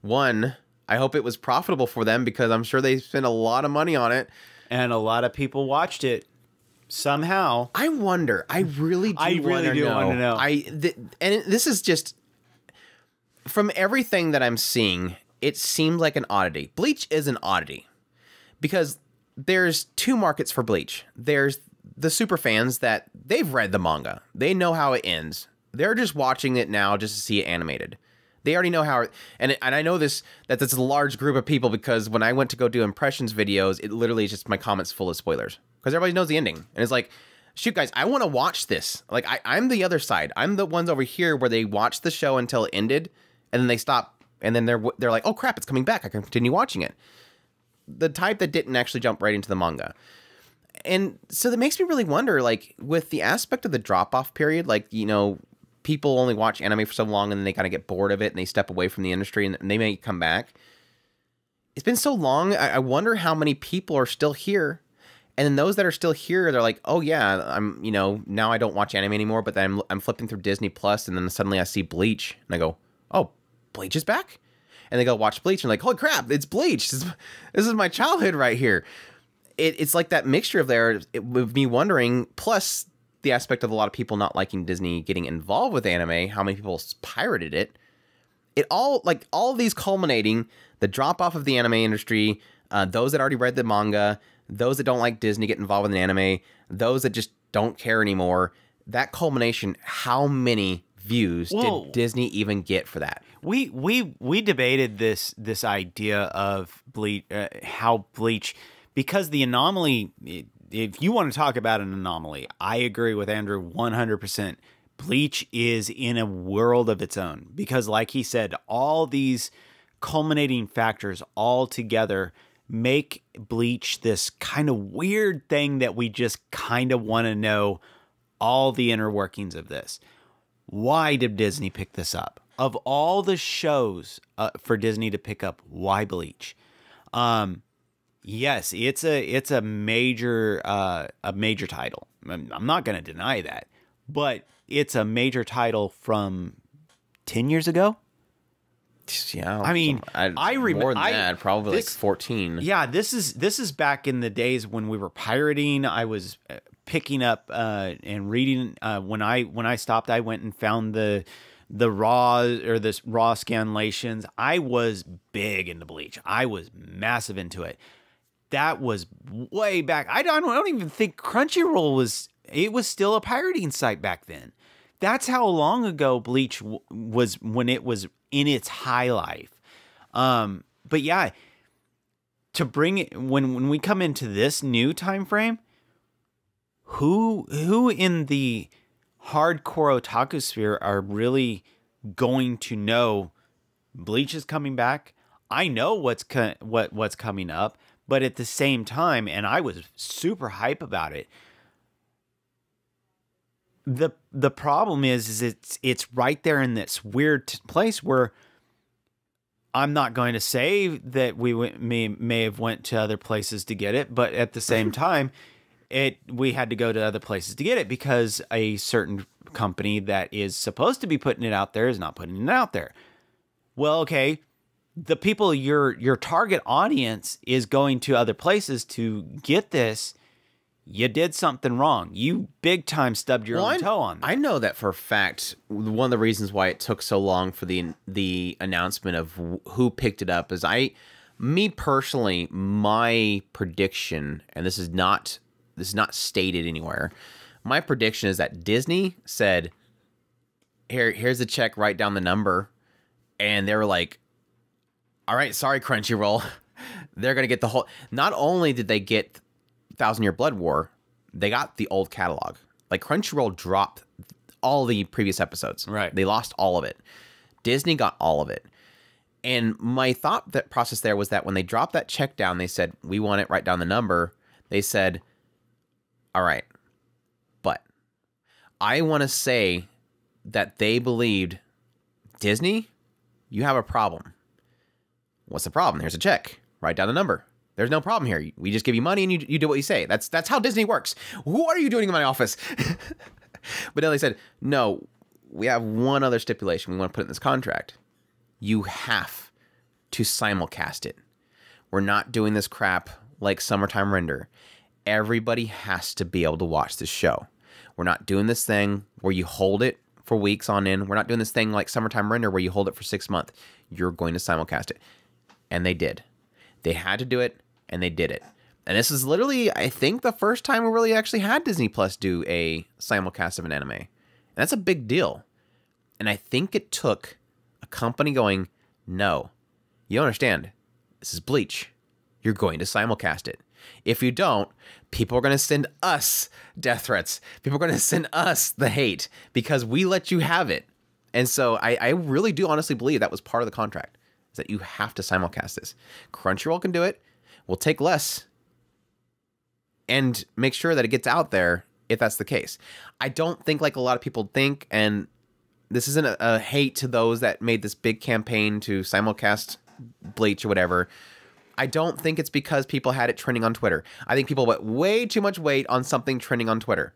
won. I hope it was profitable for them because I'm sure they spent a lot of money on it. And a lot of people watched it somehow. I wonder. I really do want to know. And this is just, from everything that I'm seeing, it seemed like an oddity. Bleach is an oddity because there's two markets for Bleach. There's the super fans that they've read the manga. They know how it ends. They're just watching it now just to see it animated. They already know how, and I know that that's a large group of people because when I went to go do impressions videos, it literally is just my comments full of spoilers because everybody knows the ending. And it's like, shoot guys, I want to watch this. Like I'm the other side. I'm the ones over here where they watch the show until it ended and then they stop and then they're like, oh crap, it's coming back. I can continue watching it. The type that didn't actually jump right into the manga. And so that makes me really wonder, like, with the aspect of the drop-off period, like, you know, people only watch anime for so long and then they kind of get bored of it and they step away from the industry and they may come back. It's been so long, I wonder how many people are still here. And then those that are still here, they're like, oh yeah, I'm, you know, now I don't watch anime anymore, but then I'm flipping through Disney Plus and then suddenly I see Bleach and I go, oh, Bleach is back? And they go watch Bleach and like, holy crap, it's Bleach. This is my childhood right here. It's like that mixture of there with me wondering, plus the aspect of a lot of people not liking Disney getting involved with anime, how many people pirated it. It all, like, all of these culminating, the drop off of the anime industry, those that already read the manga, those that don't like Disney get involved with an anime, those that just don't care anymore. That culmination, how many views did Disney even get for that? We debated this idea of Bleach, how Bleach, because the anomaly, if you want to talk about an anomaly, I agree with Andrew 100%. Bleach is in a world of its own because, like he said, all these culminating factors all together make Bleach this kind of weird thing that we just kind of want to know all the inner workings of this. Why did Disney pick this up? Of all the shows for Disney to pick up, why Bleach? Yes, it's a major title. I'm not going to deny that, but it's a major title from 10 years ago. Yeah, I mean, I remember more than that, probably like 14. Yeah, this is back in the days when we were pirating. I was picking up and reading. When I stopped, I went and found the raw or this raw scanlations. I was big into Bleach. I was massive into it. That was way back. I don't even think Crunchyroll was still a pirating site back then. That's how long ago Bleach was when it was in its high life. But yeah, to bring it when we come into this new time frame, who in the hardcore otaku sphere are really going to know Bleach is coming back? I know what's coming up. But at the same time, and I was super hype about it. The problem is it's right there in this weird place where I'm not going to say that we may have went to other places to get it, but at the same time, we had to go to other places to get it because a certain company that is supposed to be putting it out there is not putting it out there. Well, okay. The people, your target audience is going to other places to get this. You did something wrong. You big time stubbed your own toe on that. I know that for a fact. One of the reasons why it took so long for the announcement of who picked it up is me personally, my prediction, and this is not stated anywhere. My prediction is that Disney said, here's a check, write down the number, and they were like, all right, sorry, Crunchyroll. They're going to get the whole... Not only did they get 1,000 Year Blood War, they got the old catalog. Like, Crunchyroll dropped all the previous episodes. Right. They lost all of it. Disney got all of it. And my thought that process there was that when they dropped that check down, they said, we want it, write down the number. They said, all right, but I want to say that they believed, Disney, you have a problem. What's the problem? Here's a check. Write down the number. There's no problem here. We just give you money and you do what you say. That's how Disney works. What are you doing in my office? But then they said, no, we have one other stipulation we want to put in this contract. You have to simulcast it. We're not doing this crap like Summertime Render. Everybody has to be able to watch this show. We're not doing this thing where you hold it for weeks on end. We're not doing this thing like Summertime Render where you hold it for 6 months. You're going to simulcast it. And they did. They had to do it, and they did it. And this is literally, I think, the first time we really actually had Disney Plus do a simulcast of an anime. And that's a big deal. And I think it took a company going, no, you don't understand. This is Bleach. You're going to simulcast it. If you don't, people are going to send us death threats. People are going to send us the hate because we let you have it. And so I really do honestly believe that was part of the contract, is that you have to simulcast this. Crunchyroll can do it. We'll take less and make sure that it gets out there if that's the case. I don't think like a lot of people think, and this isn't a hate to those that made this big campaign to simulcast Bleach or whatever. I don't think it's because people had it trending on Twitter. I think people put way too much weight on something trending on Twitter.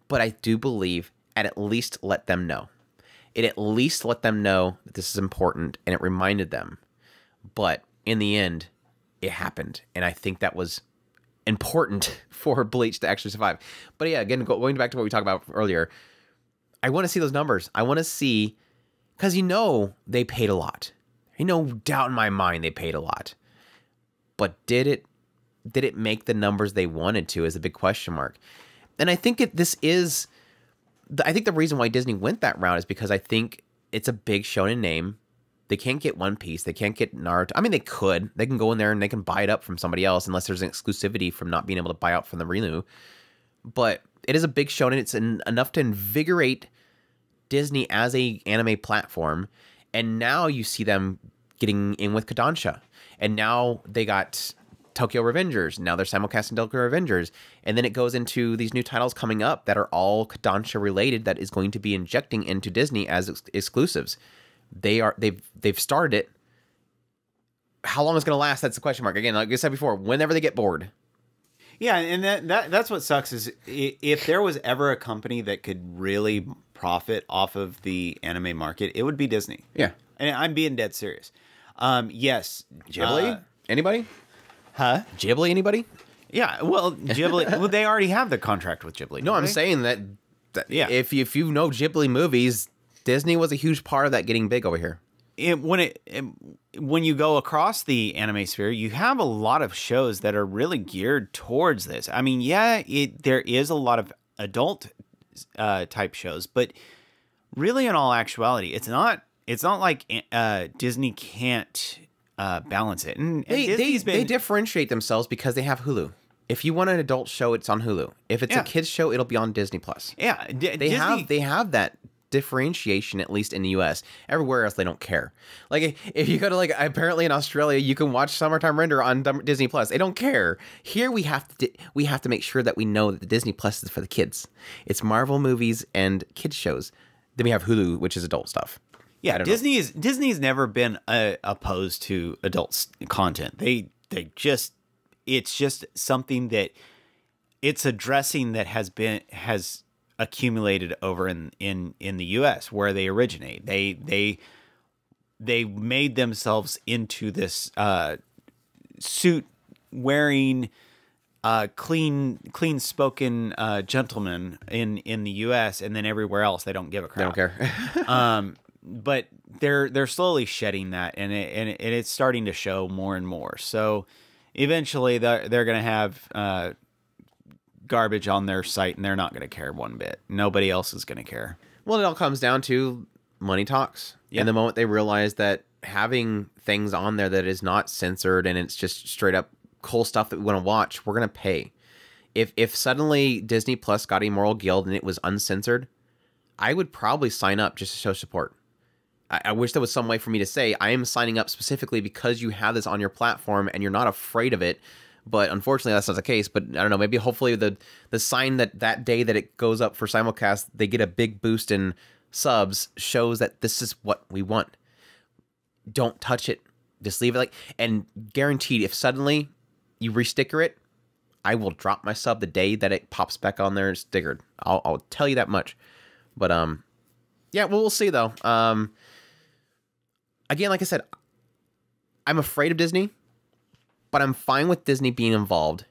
But I do believe it at least let them know. It at least let them know that this is important, and it reminded them. But in the end, it happened. And I think that was important for Bleach to actually survive. But yeah, again, going back to what we talked about earlier, I want to see those numbers. I want to see, because they paid a lot. No doubt in my mind they paid a lot. But did it make the numbers they wanted to is a big question mark. And I think I think the reason why Disney went that route is because I think it's a big shonen name. They can't get One Piece. They can't get Naruto. I mean, they could. They can go in there and they can buy it up from somebody else unless there's an exclusivity from not being able to buy out from the renew. But it is a big shonen. It's enough to invigorate Disney as a anime platform. And now you see them getting in with Kodansha. And now they got Tokyo Revengers. Now they're simulcasting Tokyo Revengers. And then it goes into these new titles coming up that are all Kodansha related that is going to be injecting into Disney as exclusives. They've started it. How long is it going to last? That's the question mark. Again, like I said before, whenever they get bored. Yeah, and that's what sucks is if there was ever a company that could really profit off of the anime market, it would be Disney. Yeah. And I'm being dead serious. Yes. Ghibli? Anybody? Huh? Ghibli, anybody? Yeah, well, Ghibli, well, they already have the contract with Ghibli. No, I'm saying that yeah. If you know Ghibli movies, Disney was a huge part of that getting big over here. When you go across the anime sphere, you have a lot of shows that are really geared towards this. I mean, yeah, there is a lot of adult type shows, but really, in all actuality, it's not like Disney can't balance it. And they differentiate themselves because they have Hulu. If you want an adult show, it's on Hulu. If it's a kids show, it'll be on Disney Plus. Yeah, they have that differentiation, at least in the US. Everywhere else they don't care. Like if you go to like apparently in Australia you can watch Summertime Render on Disney Plus. They don't care. Here we have to make sure that we know that the Disney Plus is for the kids. It's Marvel movies and kids shows. Then we have Hulu, which is adult stuff. Yeah, Disney's never been opposed to adult content. It's just something that it's addressing that has accumulated over in the US where they originate. They made themselves into this suit wearing clean spoken gentleman in the US, and then everywhere else they don't give a crap. They don't care. But they're slowly shedding that, and it's starting to show more and more. So eventually they're going to have garbage on their site, and they're not going to care one bit. Nobody else is going to care. Well, it all comes down to money talks. Yeah. And the moment they realize that having things on there that is not censored and it's just straight up cool stuff that we want to watch, we're going to pay. If suddenly Disney Plus got a moral guild and it was uncensored, I would probably sign up just to show support. I wish there was some way for me to say, I am signing up specifically because you have this on your platform and you're not afraid of it. But unfortunately, that's not the case. But I don't know, maybe hopefully the sign that day that it goes up for simulcast, they get a big boost in subs, shows that this is what we want. Don't touch it. Just leave it like, and guaranteed, if suddenly you resticker it, I will drop my sub the day that it pops back on there and stickered. I'll tell you that much. But yeah, well, we'll see though. Again, like I said, I'm afraid of Disney, but I'm fine with Disney being involved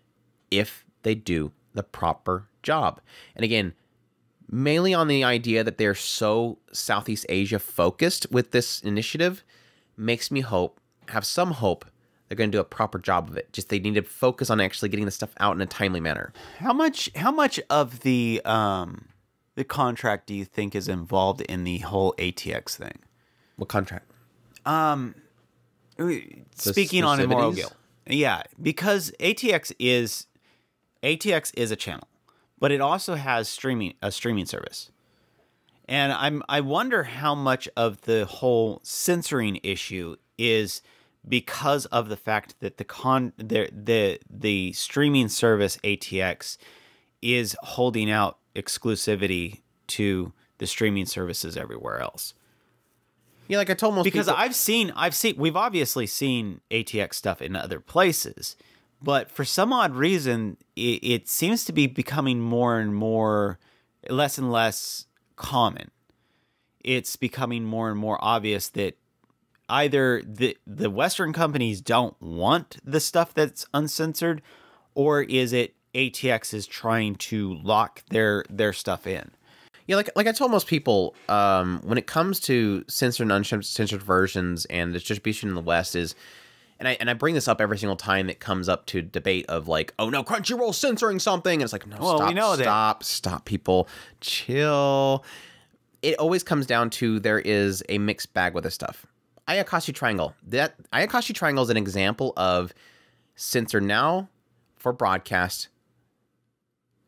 if they do the proper job. And again, mainly on the idea that they're so Southeast Asia focused with this initiative makes me have some hope they're going to do a proper job of it. Just they need to focus on actually getting the stuff out in a timely manner. How much of the contract do you think is involved in the whole ATX thing? What contract? Speaking on Immoral Guild. Yeah, because ATX is a channel, but it also has a streaming service. And I wonder how much of the whole censoring issue is because of the fact that the streaming service ATX is holding out exclusivity to the streaming services everywhere else. Yeah, like I told most people, because we've obviously seen ATX stuff in other places, but for some odd reason, it seems to be becoming more and more, less and less common. It's becoming more and more obvious that either the Western companies don't want the stuff that's uncensored, or is it ATX is trying to lock their stuff in. Yeah, like I told most people, when it comes to censored and uncensored versions and the distribution in the West is, and I bring this up every single time it comes up to debate of like, oh no, Crunchyroll censoring something, and it's like, no, well, stop, people, chill. It always comes down to there is a mixed bag with this stuff. Ayakashi Triangle. That Ayakashi Triangle is an example of censor now for broadcast,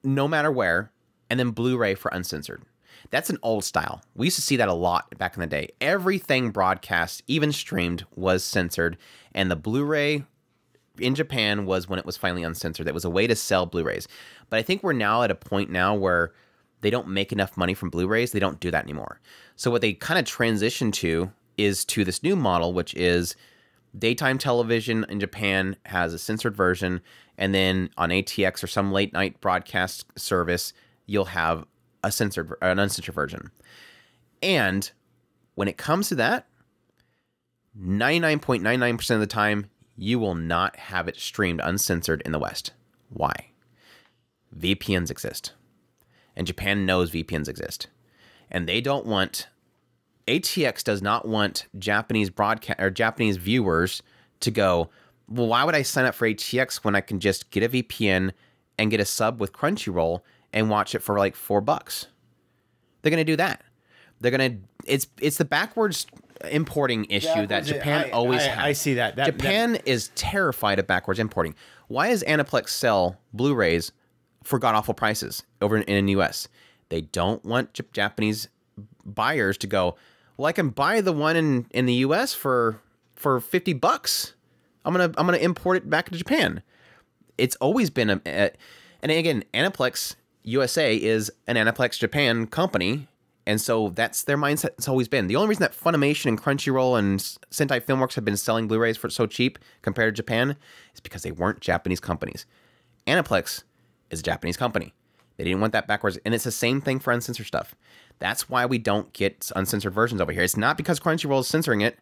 no matter where, and then Blu-ray for uncensored. That's an old style. We used to see that a lot back in the day. Everything broadcast, even streamed, was censored, and the Blu-ray in Japan was when it was finally uncensored. That was a way to sell Blu-rays. But I think we're now at a point now where they don't make enough money from Blu-rays. They don't do that anymore. So what they kind of transition to is to this new model, which is daytime television in Japan has a censored version, and then on ATX or some late night broadcast service, you'll have an uncensored version. And when it comes to that, 99.99% of the time, you will not have it streamed uncensored in the West. Why? VPNs exist. And Japan knows VPNs exist. And they don't want, ATX does not want Japanese broadcast or Japanese viewers to go, well, why would I sign up for ATX when I can just get a VPN and get a sub with Crunchyroll and watch it for like $4? They're going to do that. They're going to, it's the backwards importing issue that Japan always has. I see that. Japan is terrified of backwards importing. Why does Aniplex sell Blu-rays for god-awful prices over in the US? They don't want Japanese buyers to go, well, I can buy the one in the US for $50. I'm gonna import it back to Japan. It's always been and again, Aniplex USA is an Aniplex Japan company, and so that's their mindset. It's always been. The only reason that Funimation and Crunchyroll and Sentai Filmworks have been selling Blu-rays for so cheap compared to Japan is because they weren't Japanese companies. Aniplex is a Japanese company. They didn't want that backwards, and it's the same thing for uncensored stuff. That's why we don't get uncensored versions over here. It's not because Crunchyroll is censoring it.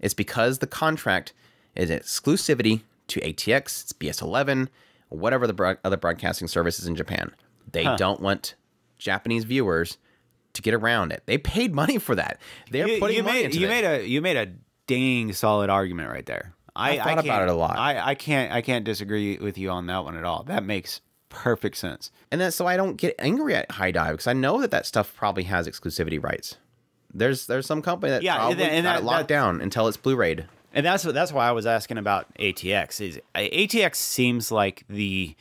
It's because the contract is exclusivity to ATX, it's BS11, whatever the other broadcasting services in Japan. They don't want Japanese viewers to get around it. They paid money for that. They're putting money into it. You made a dang solid argument right there. I thought about it a lot. I can't disagree with you on that one at all. That makes perfect sense. And that's so I don't get angry at High Dive, because I know that stuff probably has exclusivity rights. There's some company that probably got it locked down until it's Blu-rayed. And that's why I was asking about ATX. ATX seems like the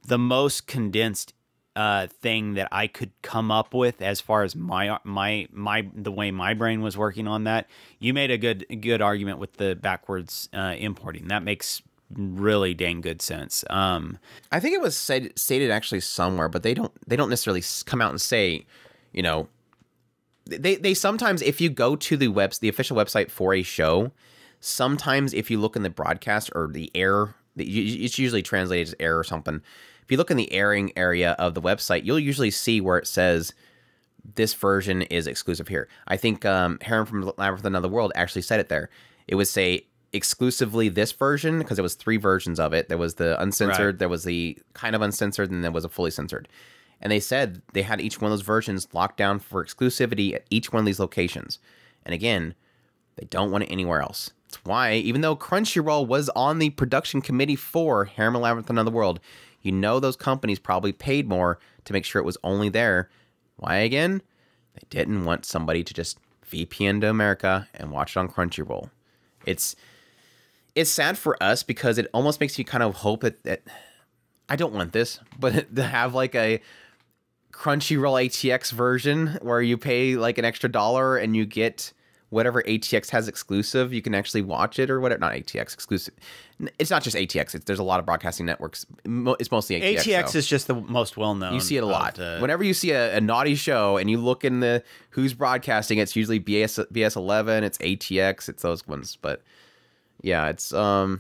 most condensed thing that I could come up with as far as my the way my brain was working on that. You made a good argument with the backwards importing. That makes really dang good sense. I think it was stated actually somewhere, but they don't necessarily come out and say, you know, they sometimes, if you go to the official website for a show, sometimes if you look in the broadcast or the air, it's usually translated as air or something. If you look in the airing area of the website, you'll usually see where it says this version is exclusive here. I think Harem from Labyrinth of Another World actually said it there. It would say exclusively this version, because it was 3 versions of it. There was the uncensored, there was the kind of uncensored, and there was a fully censored. And they said they had each one of those versions locked down for exclusivity at each one of these locations. And again, they don't want it anywhere else. That's why, even though Crunchyroll was on the production committee for Harem and Labyrinth of Another World, you know those companies probably paid more to make sure it was only there. Why again? They didn't want somebody to just VPN to America and watch it on Crunchyroll. It's sad for us because it almost makes you kind of hope that I don't want this, but to have like a Crunchyroll ATX version where you pay like an extra $1 and you get whatever ATX has exclusive, you can actually watch it or whatever. Not ATX exclusive. It's not just ATX. There's a lot of broadcasting networks. It's mostly ATX. ATX is just the most well-known. You see it a lot. Whenever you see a naughty show and you look in the who's broadcasting, it's usually BS11, it's ATX, it's those ones. But yeah, it's I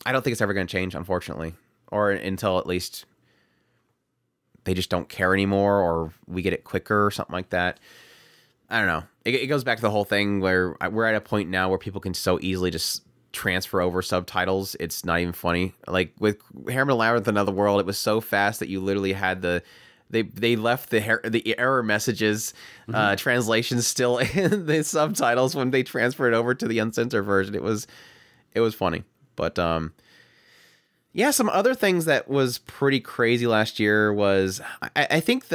don't think it's ever going to change, unfortunately, or until at least they just don't care anymore, or we get it quicker or something like that. I don't know. It goes back to the whole thing where we're at a point now where people can so easily just transfer over subtitles. It's not even funny. Like with Harem and Labyrinth Another World, it was so fast that you literally had they left the error messages translations still in the subtitles when they transferred over to the uncensored version. It was funny. But yeah, some other things that was pretty crazy last year was I think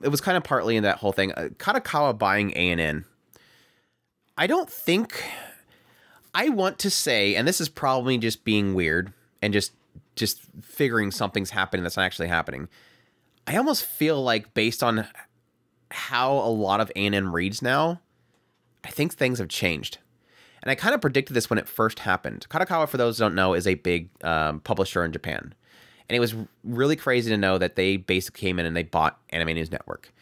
it was kind of partly in that whole thing. Kadokawa buying ANN. I don't think... I want to say, and this is probably just being weird and just figuring something's happening that's not actually happening. I almost feel like based on how a lot of ANN reads now, I think things have changed. And I kind of predicted this when it first happened. Kadokawa, for those who don't know, is a big publisher in Japan. And it was really crazy to know that they basically came in and they bought Anime News Network.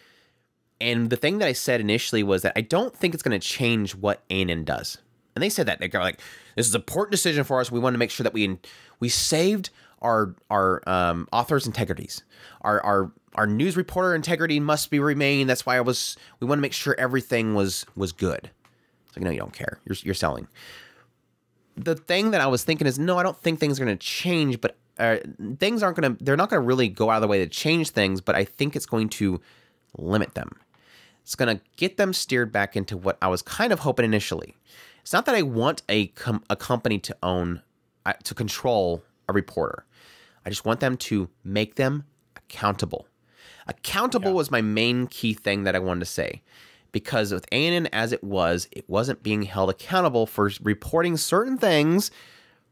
And the thing that I said initially was that I don't think it's going to change what ANN does. And they said that. They're like, this is an important decision for us. We want to make sure that we saved our authors' integrities. Our news reporter integrity must be remained. That's why we want to make sure everything was good. It's like, no, you don't care. You're selling. The thing that I was thinking is, no, I don't think things are going to change, but things aren't going to, they're not going to really go out of the way to change things, but I think it's going to limit them. It's going to get them steered back into what I was kind of hoping initially. It's not that I want a company to own, to control a reporter. I just want them to make them accountable. Accountable was my main key thing that I wanted to say. Because with ANN as it wasn't being held accountable for reporting certain things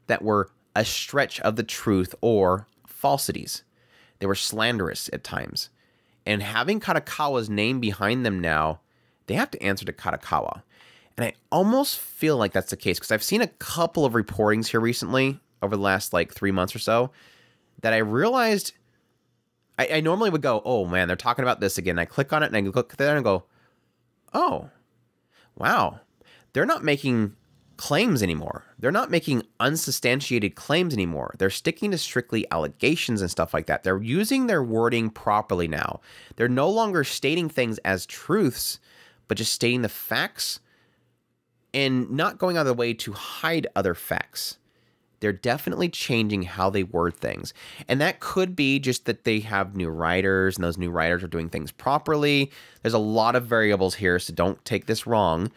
that were a stretch of the truth or falsities. They were slanderous at times. And having Kadokawa's name behind them now, they have to answer to Kadokawa. And I almost feel like that's the case because I've seen a couple of reportings here recently over the last like 3 months or so that I realized I normally would go, oh man, they're talking about this again. I click on it and I look there and go, oh, wow. They're not making claims anymore. They're not making unsubstantiated claims anymore. They're sticking to strictly allegations and stuff like that. They're using their wording properly now. They're no longer stating things as truths, but just stating the facts and not going out of the way to hide other facts. They're definitely changing how they word things. And that could be just that they have new writers and those new writers are doing things properly. There's a lot of variables here, so don't take this wrong.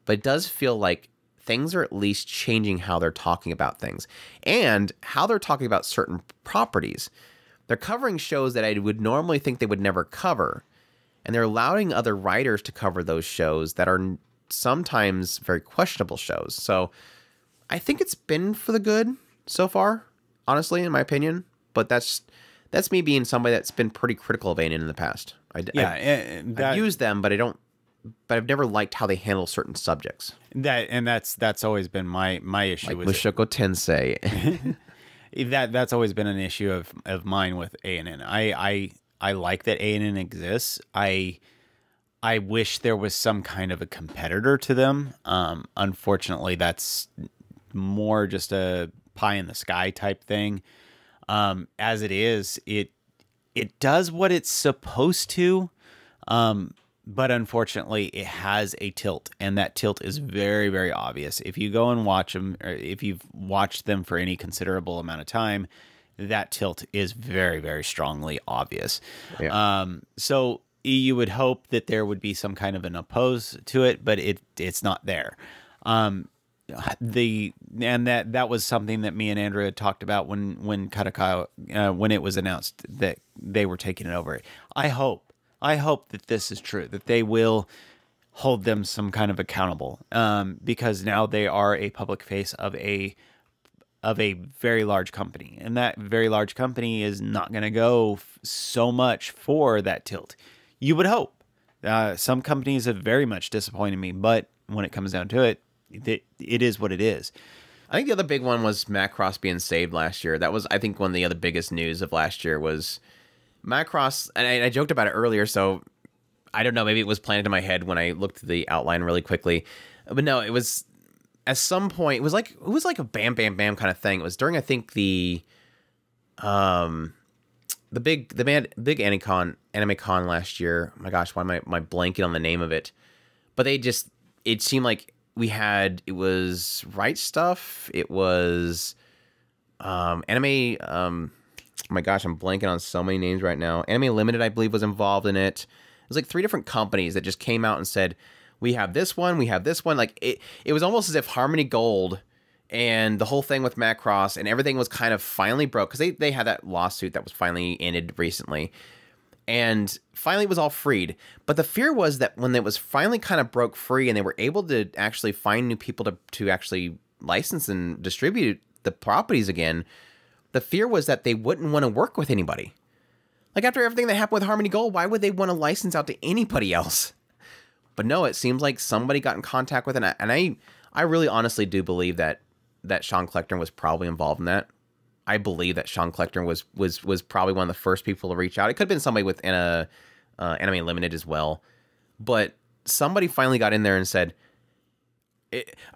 But it does feel like things are at least changing how they're talking about things and how they're talking about certain properties. They're covering shows that I would normally think they would never cover. And they're allowing other writers to cover those shows that are sometimes very questionable shows. So I think it's been for the good so far, honestly, in my opinion. But that's that's me being somebody that's been pretty critical of ANN in the past. I've used them, but I've never liked how they handle certain subjects. That's always been my issue like with Mushoku Tensei. That's always been an issue of mine with ANN. I like that ANN exists. I wish there was some kind of a competitor to them. Unfortunately, that's more just a pie in the sky type thing. As it is, it does what it's supposed to. But unfortunately, it has a tilt, and that tilt is very, very obvious. If you go and watch them, or if you've watched them for any considerable amount of time, that tilt is very, very strongly obvious. Yeah. So you would hope that there would be some kind of an oppose to it, but it's not there. And that was something that me and Andrew had talked about when Kadokawa, when it was announced that they were taking it over. I hope that this is true, that they will hold them some kind of accountable, because now they are a public face of a very large company, and that very large company is not going to go so much for that tilt. You would hope. Some companies have very much disappointed me, but when it comes down to it, it is what it is. I think the other big one was Macross being saved last year. That was, I think, one of the other biggest news of last year was Macross, and I joked about it earlier, so I don't know, maybe it was planted in my head when I looked at the outline really quickly. But no, it was at some point, it was like a bam bam bam kind of thing. It was during, I think, the big anime con last year. Oh my gosh, why am I blanking on the name of it? But it seemed like it was Right Stuff, it was anime, oh my gosh, I'm blanking on so many names right now. Anime Limited, I believe, was involved in it. It was like 3 different companies that just came out and said, we have this one, we have this one. Like it was almost as if Harmony Gold and the whole thing with Macross and everything was kind of finally broke, because they had that lawsuit that was finally ended recently. And finally it was all freed. But the fear was that when it was finally kind of broke free and they were able to actually find new people to actually license and distribute the properties again, the fear was that they wouldn't want to work with anybody. Like, after everything that happened with Harmony Gold, why would they want to license out to anybody else? But no, it seems like somebody got in contact with it, and I really honestly do believe that Sean Kleckner was probably involved in that. I believe that Sean Kleckner was probably one of the first people to reach out. It could have been somebody within Anime Limited as well, but somebody finally got in there and said,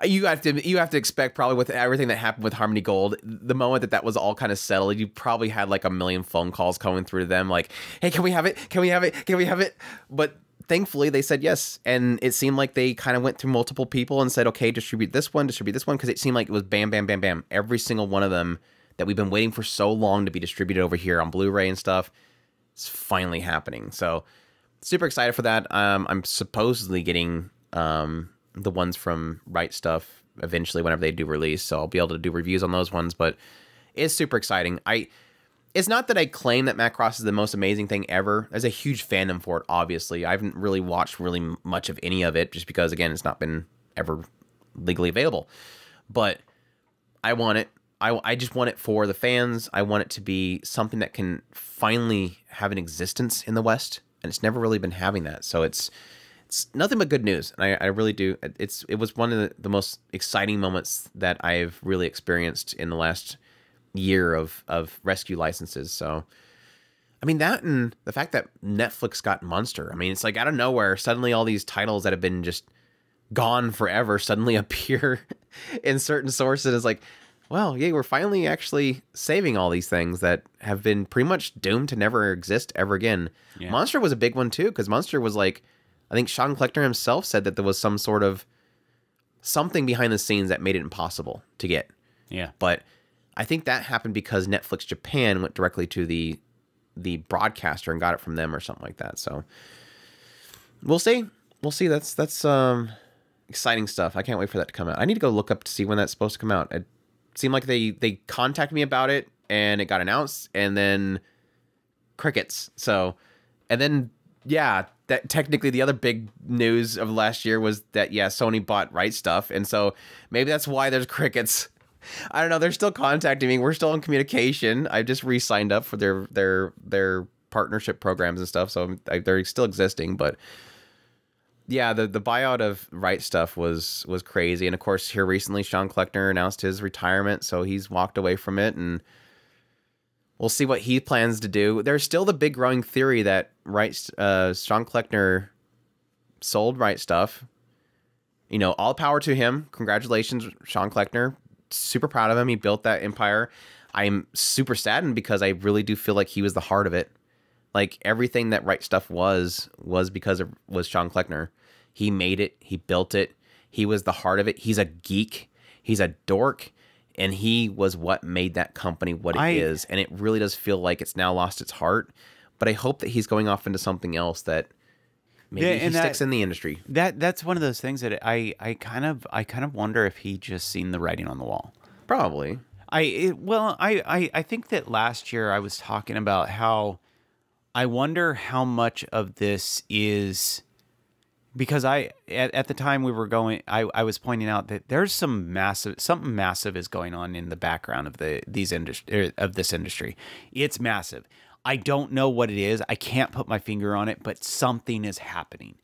you have to expect, probably with everything that happened with Harmony Gold, the moment that was all kind of settled, you probably had like 1 million phone calls coming through to them like, hey, can we have it? Can we have it? Can we have it? But thankfully they said yes. And it seemed like they kind of went through multiple people and said, okay, distribute this one. Because it seemed like it was bam, bam, bam, bam. Every single one of them that we've been waiting for so long to be distributed over here on Blu-ray and stuff, it's finally happening. So super excited for that. I'm supposedly getting the ones from Right Stuff eventually whenever they do release, so I'll be able to do reviews on those ones, but it's super exciting. It's not that I claim that Macross is the most amazing thing ever. There's a huge fandom for it, obviously. I haven't really watched really much of any of it, just because, again, it's not been ever legally available. But I want it. I just want it for the fans. I want it to be something that can finally have an existence in the West, and it's never really been having that, so it's nothing but good news. And I really do. It was one of the most exciting moments that I've really experienced in the last year of rescue licenses. So, I mean, that and the fact that Netflix got Monster. I mean, it's like out of nowhere, suddenly all these titles that have been just gone forever suddenly appear in certain sources. It's like, well, yeah, we're finally actually saving all these things that have been pretty much doomed to never exist ever again. Yeah. Monster was a big one too, because Monster was like, I think Sean Kleckner himself said that there was some sort of something behind the scenes that made it impossible to get. Yeah. But I think that happened because Netflix Japan went directly to the broadcaster and got it from them or something like that. So we'll see. That's exciting stuff. I can't wait for that to come out. I need to go look up to see when that's supposed to come out. It seemed like they contacted me about it and it got announced, and then crickets. So, and then, yeah, that technically the other big news of last year was that, yeah, Sony bought Right Stuff. And so maybe that's why there's crickets. I don't know. They're still contacting me. We're still in communication. I just re-signed up for their partnership programs and stuff, so they're still existing. But yeah, the buyout of Right Stuff was crazy. And of course, here recently, Sean Kleckner announced his retirement, so he's walked away from it, and we'll see what he plans to do. There's still the big growing theory that Sean Kleckner sold Right Stuff. You know, all power to him. Congratulations, Sean Kleckner. Super proud of him. He built that empire. I'm super saddened because I really do feel like he was the heart of it. Like everything that Right Stuff was because it was Sean Kleckner. He made it. He built it. He was the heart of it. He's a geek. He's a dork. And he was what made that company what it is. And it really does feel like it's now lost its heart. But I hope that he's going off into something else that maybe he sticks in the industry. That's one of those things that I kind of wonder if he just seen the writing on the wall. Probably. I think that last year I was talking about how I wonder how much of this is because at the time we were going, I was pointing out that there's something massive is going on in the background of this industry. It's massive. I don't know what it is. I can't put my finger on it, but something is happening.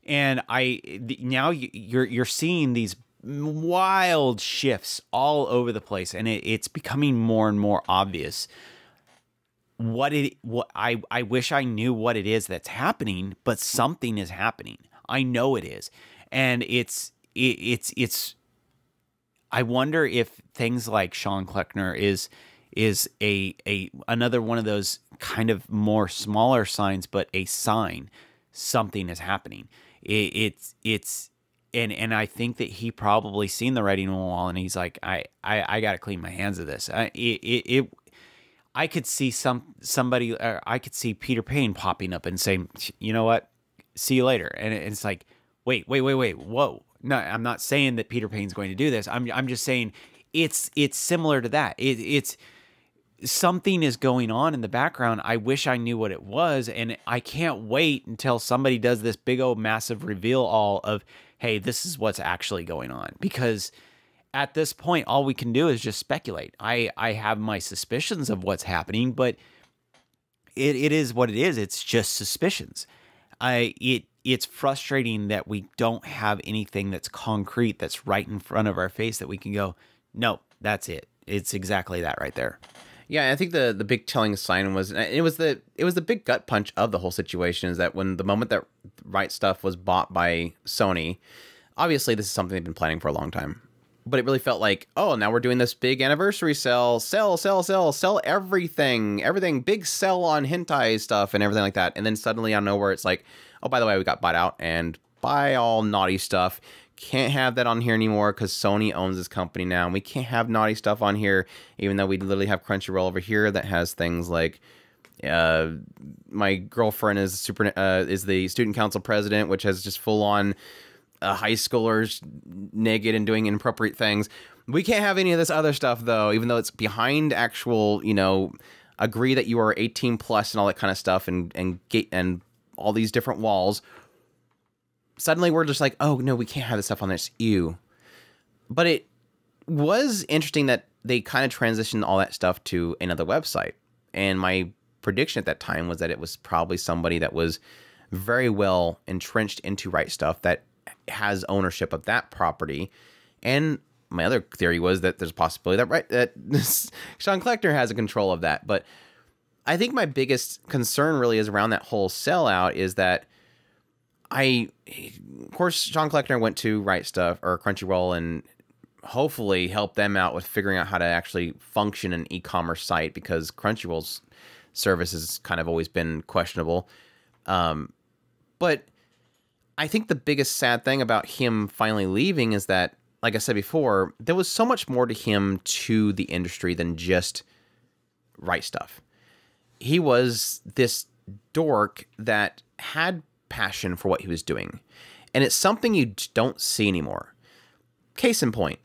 And now you're seeing these wild shifts all over the place, and it's becoming more and more obvious what I wish I knew what it is that's happening, but something is happening. I know it is. And it's I wonder if things like Sean Kleckner is another one of those kind of more smaller signs, but a sign something is happening. And I think that he probably seen the writing on the wall, and he's like, I got to clean my hands of this. I could see somebody, I could see Peter Payne popping up and saying, you know what, see you later. And it's like, wait, whoa. No, I'm not saying that Peter Payne's going to do this. I'm just saying it's similar to that. It's something is going on in the background. I wish I knew what it was, and I can't wait until somebody does this big old massive reveal all of, hey, this is what's actually going on. Because at this point, all we can do is just speculate. I have my suspicions of what's happening, but it is what it is. It's just suspicions. It's frustrating that we don't have anything that's concrete, that's right in front of our face that we can go, no, that's it. It's exactly that right there. Yeah, I think the big telling sign was it was the big gut punch of the whole situation is that when the moment that Right Stuff was bought by Sony, obviously this is something they've been planning for a long time. But it really felt like, oh, now we're doing this big anniversary sell everything, big sell on hentai stuff and everything like that. And then suddenly out of nowhere, it's like, oh, by the way, we got bought out and buy all naughty stuff. Can't have that on here anymore because Sony owns this company now. And we can't have naughty stuff on here, even though we literally have Crunchyroll over here that has things like my girlfriend is the student council president, which has just full on high schoolers naked and doing inappropriate things. We can't have any of this other stuff though, even though it's behind actual, agree that you are 18 plus and all that kind of stuff and all these different walls. Suddenly we're just like, oh no, we can't have this stuff on this. Ew. But it was interesting that they kind of transitioned all that stuff to another website. And my prediction at that time was that it was probably somebody that was very well entrenched into Right Stuff that has ownership of that property. And my other theory was that there's a possibility that Sean Kleckner has a control of that. But I think my biggest concern really is around that whole sellout is that of course, Sean Kleckner went to Right Stuff or Crunchyroll and hopefully helped them out with figuring out how to actually function an e-commerce site because Crunchyroll's service has kind of always been questionable. But I think the biggest sad thing about him finally leaving is that, like I said before, there was so much more to him to the industry than just Right Stuff. He was this dork that had passion for what he was doing. And it's something you don't see anymore. Case in point,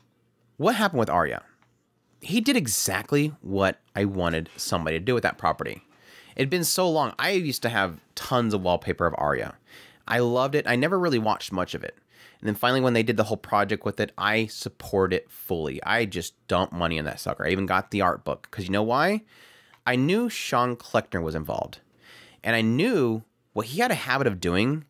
what happened with Arya? He did exactly what I wanted somebody to do with that property. It had been so long. I used to have tons of wallpaper of Arya. I loved it. I never really watched much of it. And then finally, when they did the whole project with it, I support it fully. I just dumped money in that sucker. I even got the art book. Because you know why? I knew Sean Kleckner was involved. And I knew what he had a habit of doing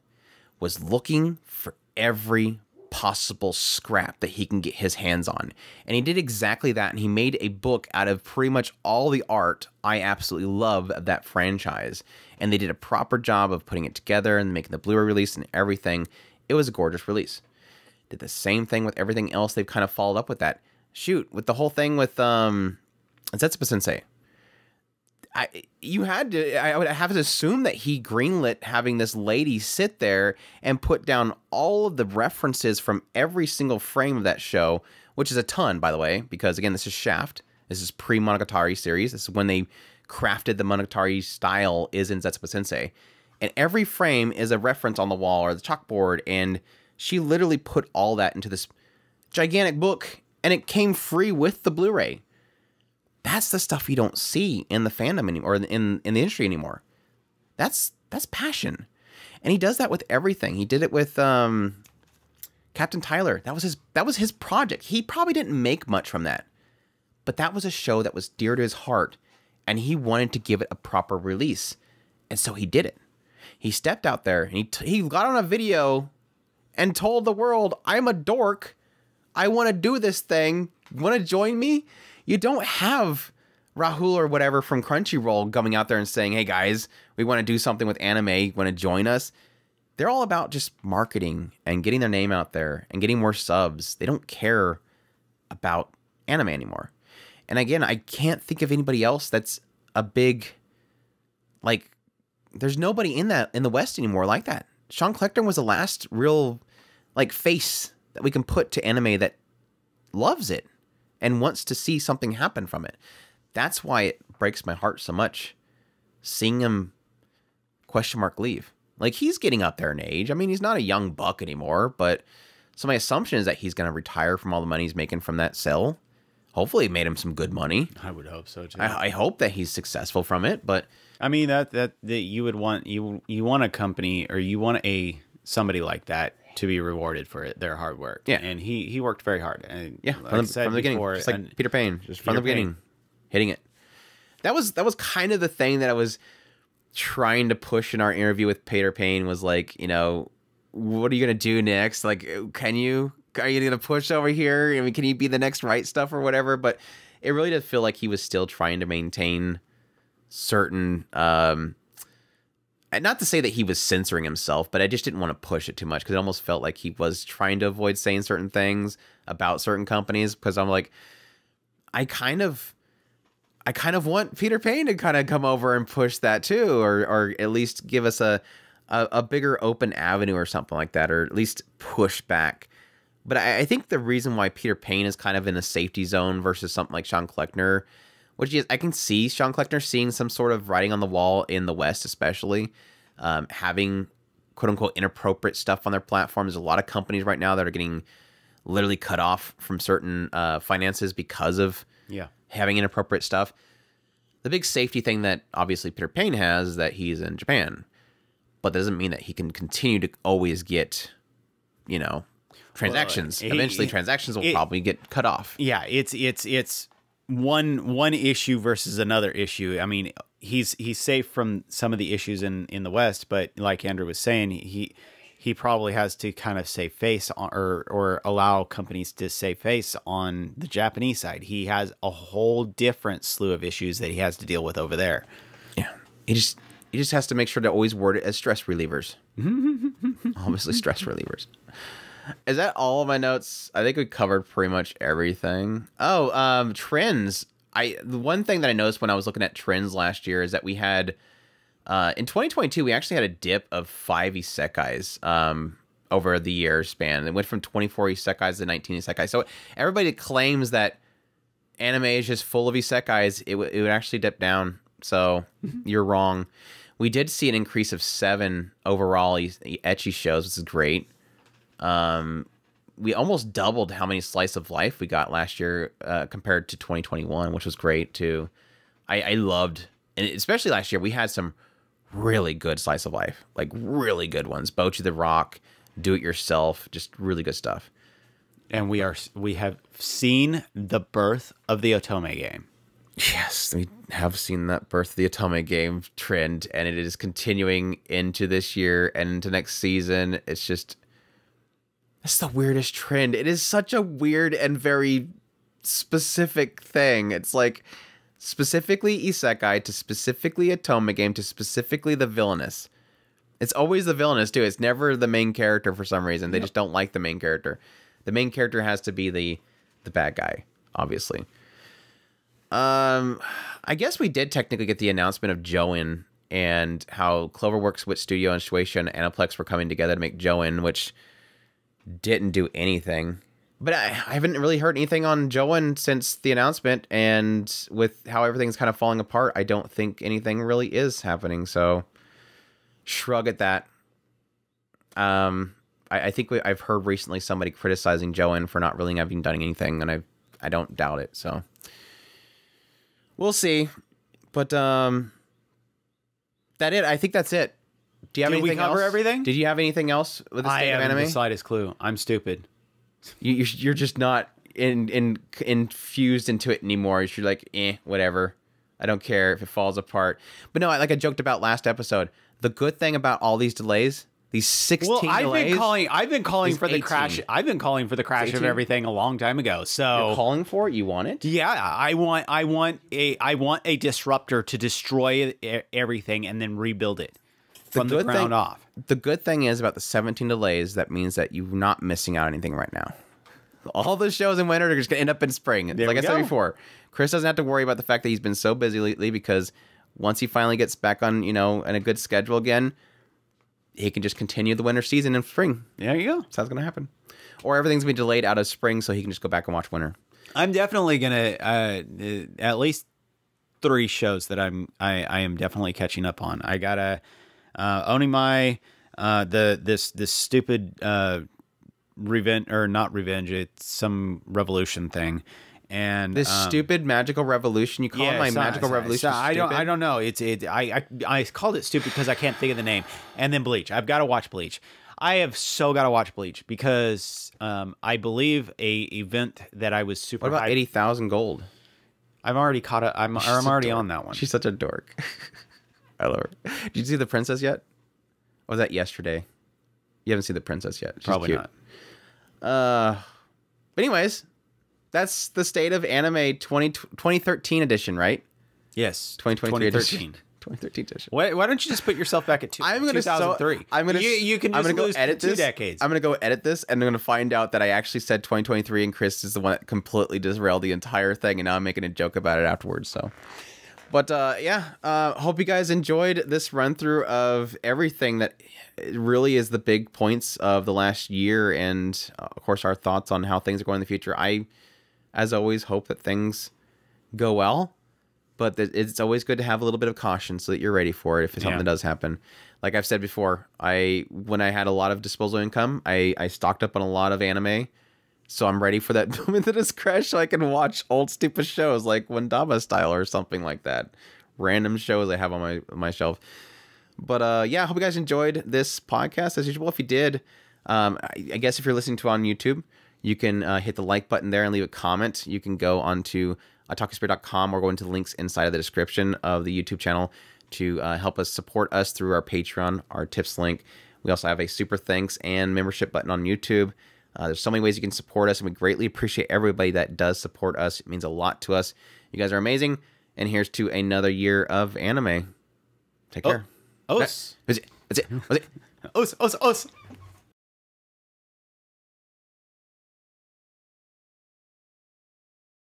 was looking for every possible scrap that he can get his hands on. And he did exactly that. And he made a book out of pretty much all the art I absolutely love of that franchise. And they did a proper job of putting it together and making the Blu-ray release and everything. It was a gorgeous release. Did the same thing with everything else they've kind of followed up with that. Shoot, with the whole thing with Zetsuba Sensei. I would have to assume that he greenlit having this lady sit there and put down all of the references from every single frame of that show, which is a ton, by the way, because again, this is Shaft. This is pre-Monogatari series. This is when they crafted the Monogatari style is in Zetsuba Sensei. And every frame is a reference on the wall or the chalkboard, and she literally put all that into this gigantic book, and it came free with the Blu-ray. That's the stuff you don't see in the fandom anymore, or in the industry anymore. That's passion. And he does that with everything. He did it with Captain Tyler. That was his project. He probably didn't make much from that. But that was a show that was dear to his heart, and he wanted to give it a proper release. And so he did it. He stepped out there, and he got on a video and told the world, I'm a dork. I want to do this thing. You want to join me? You don't have Rahul or whatever from Crunchyroll coming out there and saying, hey guys, we want to do something with anime. You want to join us? They're all about just marketing and getting their name out there and getting more subs. They don't care about anime anymore. And again, I can't think of anybody else that's a big, like, there's nobody in the West anymore like that. Sean Kleckner was the last real, like, face that we can put to anime that loves it and wants to see something happen from it. That's why it breaks my heart so much seeing him leave. Like, he's getting up there in age. I mean, he's not a young buck anymore, but so my assumption is that he's going to retire from all the money he's making from that sale. Hopefully it made him some good money. I would hope so too. I hope that he's successful from it, but I mean that you would want you want a company, or you want somebody like that to be rewarded for their hard work. Yeah. And he worked very hard. And yeah, like from the beginning, just like Peter Payne, just from the beginning, hitting it. That was kind of the thing that I was trying to push in our interview with Peter Payne, was like, you know, what are you gonna do next? Like, are you gonna push over here? I mean, can you be the next right stuff or whatever? But it really did feel like he was still trying to maintain certain, and not to say that he was censoring himself, but I just didn't want to push it too much, because it almost felt like he was trying to avoid saying certain things about certain companies, because I'm like, I kind of want Peter Payne to kind of come over and push that too, or at least give us a bigger open avenue or something like that, or at least push back. But I think the reason why Peter Payne is kind of in a safety zone versus something like Sean Kleckner, which is, I can see Sean Kleckner seeing some sort of writing on the wall in the West, especially having quote unquote inappropriate stuff on their platforms. There's a lot of companies right now that are getting literally cut off from certain finances because of having inappropriate stuff. The big safety thing that obviously Peter Payne has is that he's in Japan, but that doesn't mean that he can continue to always get, you know, transactions. Well, eventually transactions will probably get cut off. Yeah, it's one issue versus another issue. I mean, he's safe from some of the issues in the West, but like Andrew was saying, he probably has to kind of save face on, or allow companies to save face on the Japanese side. He has a whole different slew of issues that he has to deal with over there. Yeah, he just has to make sure to always word it as stress relievers. Obviously, stress relievers. Is that all of my notes? I think we covered pretty much everything. Oh, trends. The one thing that I noticed when I was looking at trends last year is that we had, in 2022, we actually had a dip of 5 isekais over the year span. It went from 24 isekais to 19 isekais. So everybody claims that anime is just full of isekais. It would actually dip down. So you're wrong. We did see an increase of 7 overall ecchi shows, which is great. We almost doubled how many slice of life we got last year compared to 2021, which was great too. I loved, and especially last year, we had some really good slice of life, like really good ones. Bocchi the Rock, do it yourself. Just really good stuff. And we have seen the birth of the Otome game. Yes, we have seen that birth of the Otome game trend, and it is continuing into this year and into next season. It's the weirdest trend. It is such a weird and very specific thing. It's like specifically isekai to specifically Otome game to specifically the villainous. It's always the villainous too. It's never the main character for some reason. They just don't like the main character. The main character has to be the bad guy, obviously. I guess we did technically get the announcement of Join and how Cloverworks, Wit Studio, and Shueisha and Aniplex were coming together to make Join, which didn't do anything. But I haven't really heard anything on Join since the announcement, and with how everything's kind of falling apart, I don't think anything really is happening, so shrug at that. I think I've heard recently somebody criticizing Join for not really having done anything, and I don't doubt it, so we'll see. But that it. I think that's it. Do you have anything else? Did we cover everything? Did you have anything else with the state of anime? I haven't the slightest clue. I'm stupid. You're just not infused into it anymore. You're like, whatever. I don't care if it falls apart. But no, like I joked about last episode, the good thing about all these delays, these 16 delays. I've been calling for the 18. Crash. I've been calling for the crash 18? Of everything a long time ago. So you're calling for it? You want it? Yeah, I want a disruptor to destroy everything and then rebuild it from the ground off. The good thing is about the 17 delays, that means that you're not missing out on anything right now. All the shows in winter are just going to end up in spring. Like I said before, Chris doesn't have to worry about the fact that he's been so busy lately, because once he finally gets back on, in a good schedule again, he can just continue the winter season in spring. There you go. That's how it's going to happen. Or everything's going to be delayed out of spring so he can just go back and watch winter. I'm definitely going to, at least 3 shows that I am definitely catching up on. I got a Onimai, this stupid revenge, or not revenge, it's some revolution thing. And this stupid magical revolution, you call it my magical revolution? I don't know. I called it stupid because I can't think of the name. And then Bleach. I've got to watch Bleach. I have so got to watch Bleach because I believe a event that I was super. What about 80,000 gold? I'm already caught up. I'm already on that one. She's such a dork. I love her. Did you see the princess yet? Or was that yesterday? You haven't seen the princess yet. She's probably cute. Not. But anyways, that's the state of anime 2013 edition, right? Yes. 2023 edition. 2013 edition. Why don't you just put yourself back at 2003? You can just lose edit 2 decades. I'm going to go edit this, and I'm going to find out that I actually said 2023, and Chris is the one that completely derailed the entire thing, and now I'm making a joke about it afterwards, so... But hope you guys enjoyed this run through of everything that really is the big points of the last year, and of course our thoughts on how things are going in the future. I, as always, hope that things go well, but it's always good to have a little bit of caution so that you're ready for it if something does happen. Like I've said before, when I had a lot of disposable income, I stocked up on a lot of anime. So I'm ready for that moment that is crash so I can watch old stupid shows like Wandama Style or something like that. Random shows I have on my shelf. But I hope you guys enjoyed this podcast as usual. If you did, I guess if you're listening to it on YouTube, you can hit the like button there and leave a comment. You can go onto otakuspirit.com or go into the links inside of the description of the YouTube channel to help us support us through our Patreon, our tips link. We also have a super thanks and membership button on YouTube. There's so many ways you can support us, and we greatly appreciate everybody that does support us. It means a lot to us. You guys are amazing. And here's to another year of anime. Take care. Os. That's it. Os.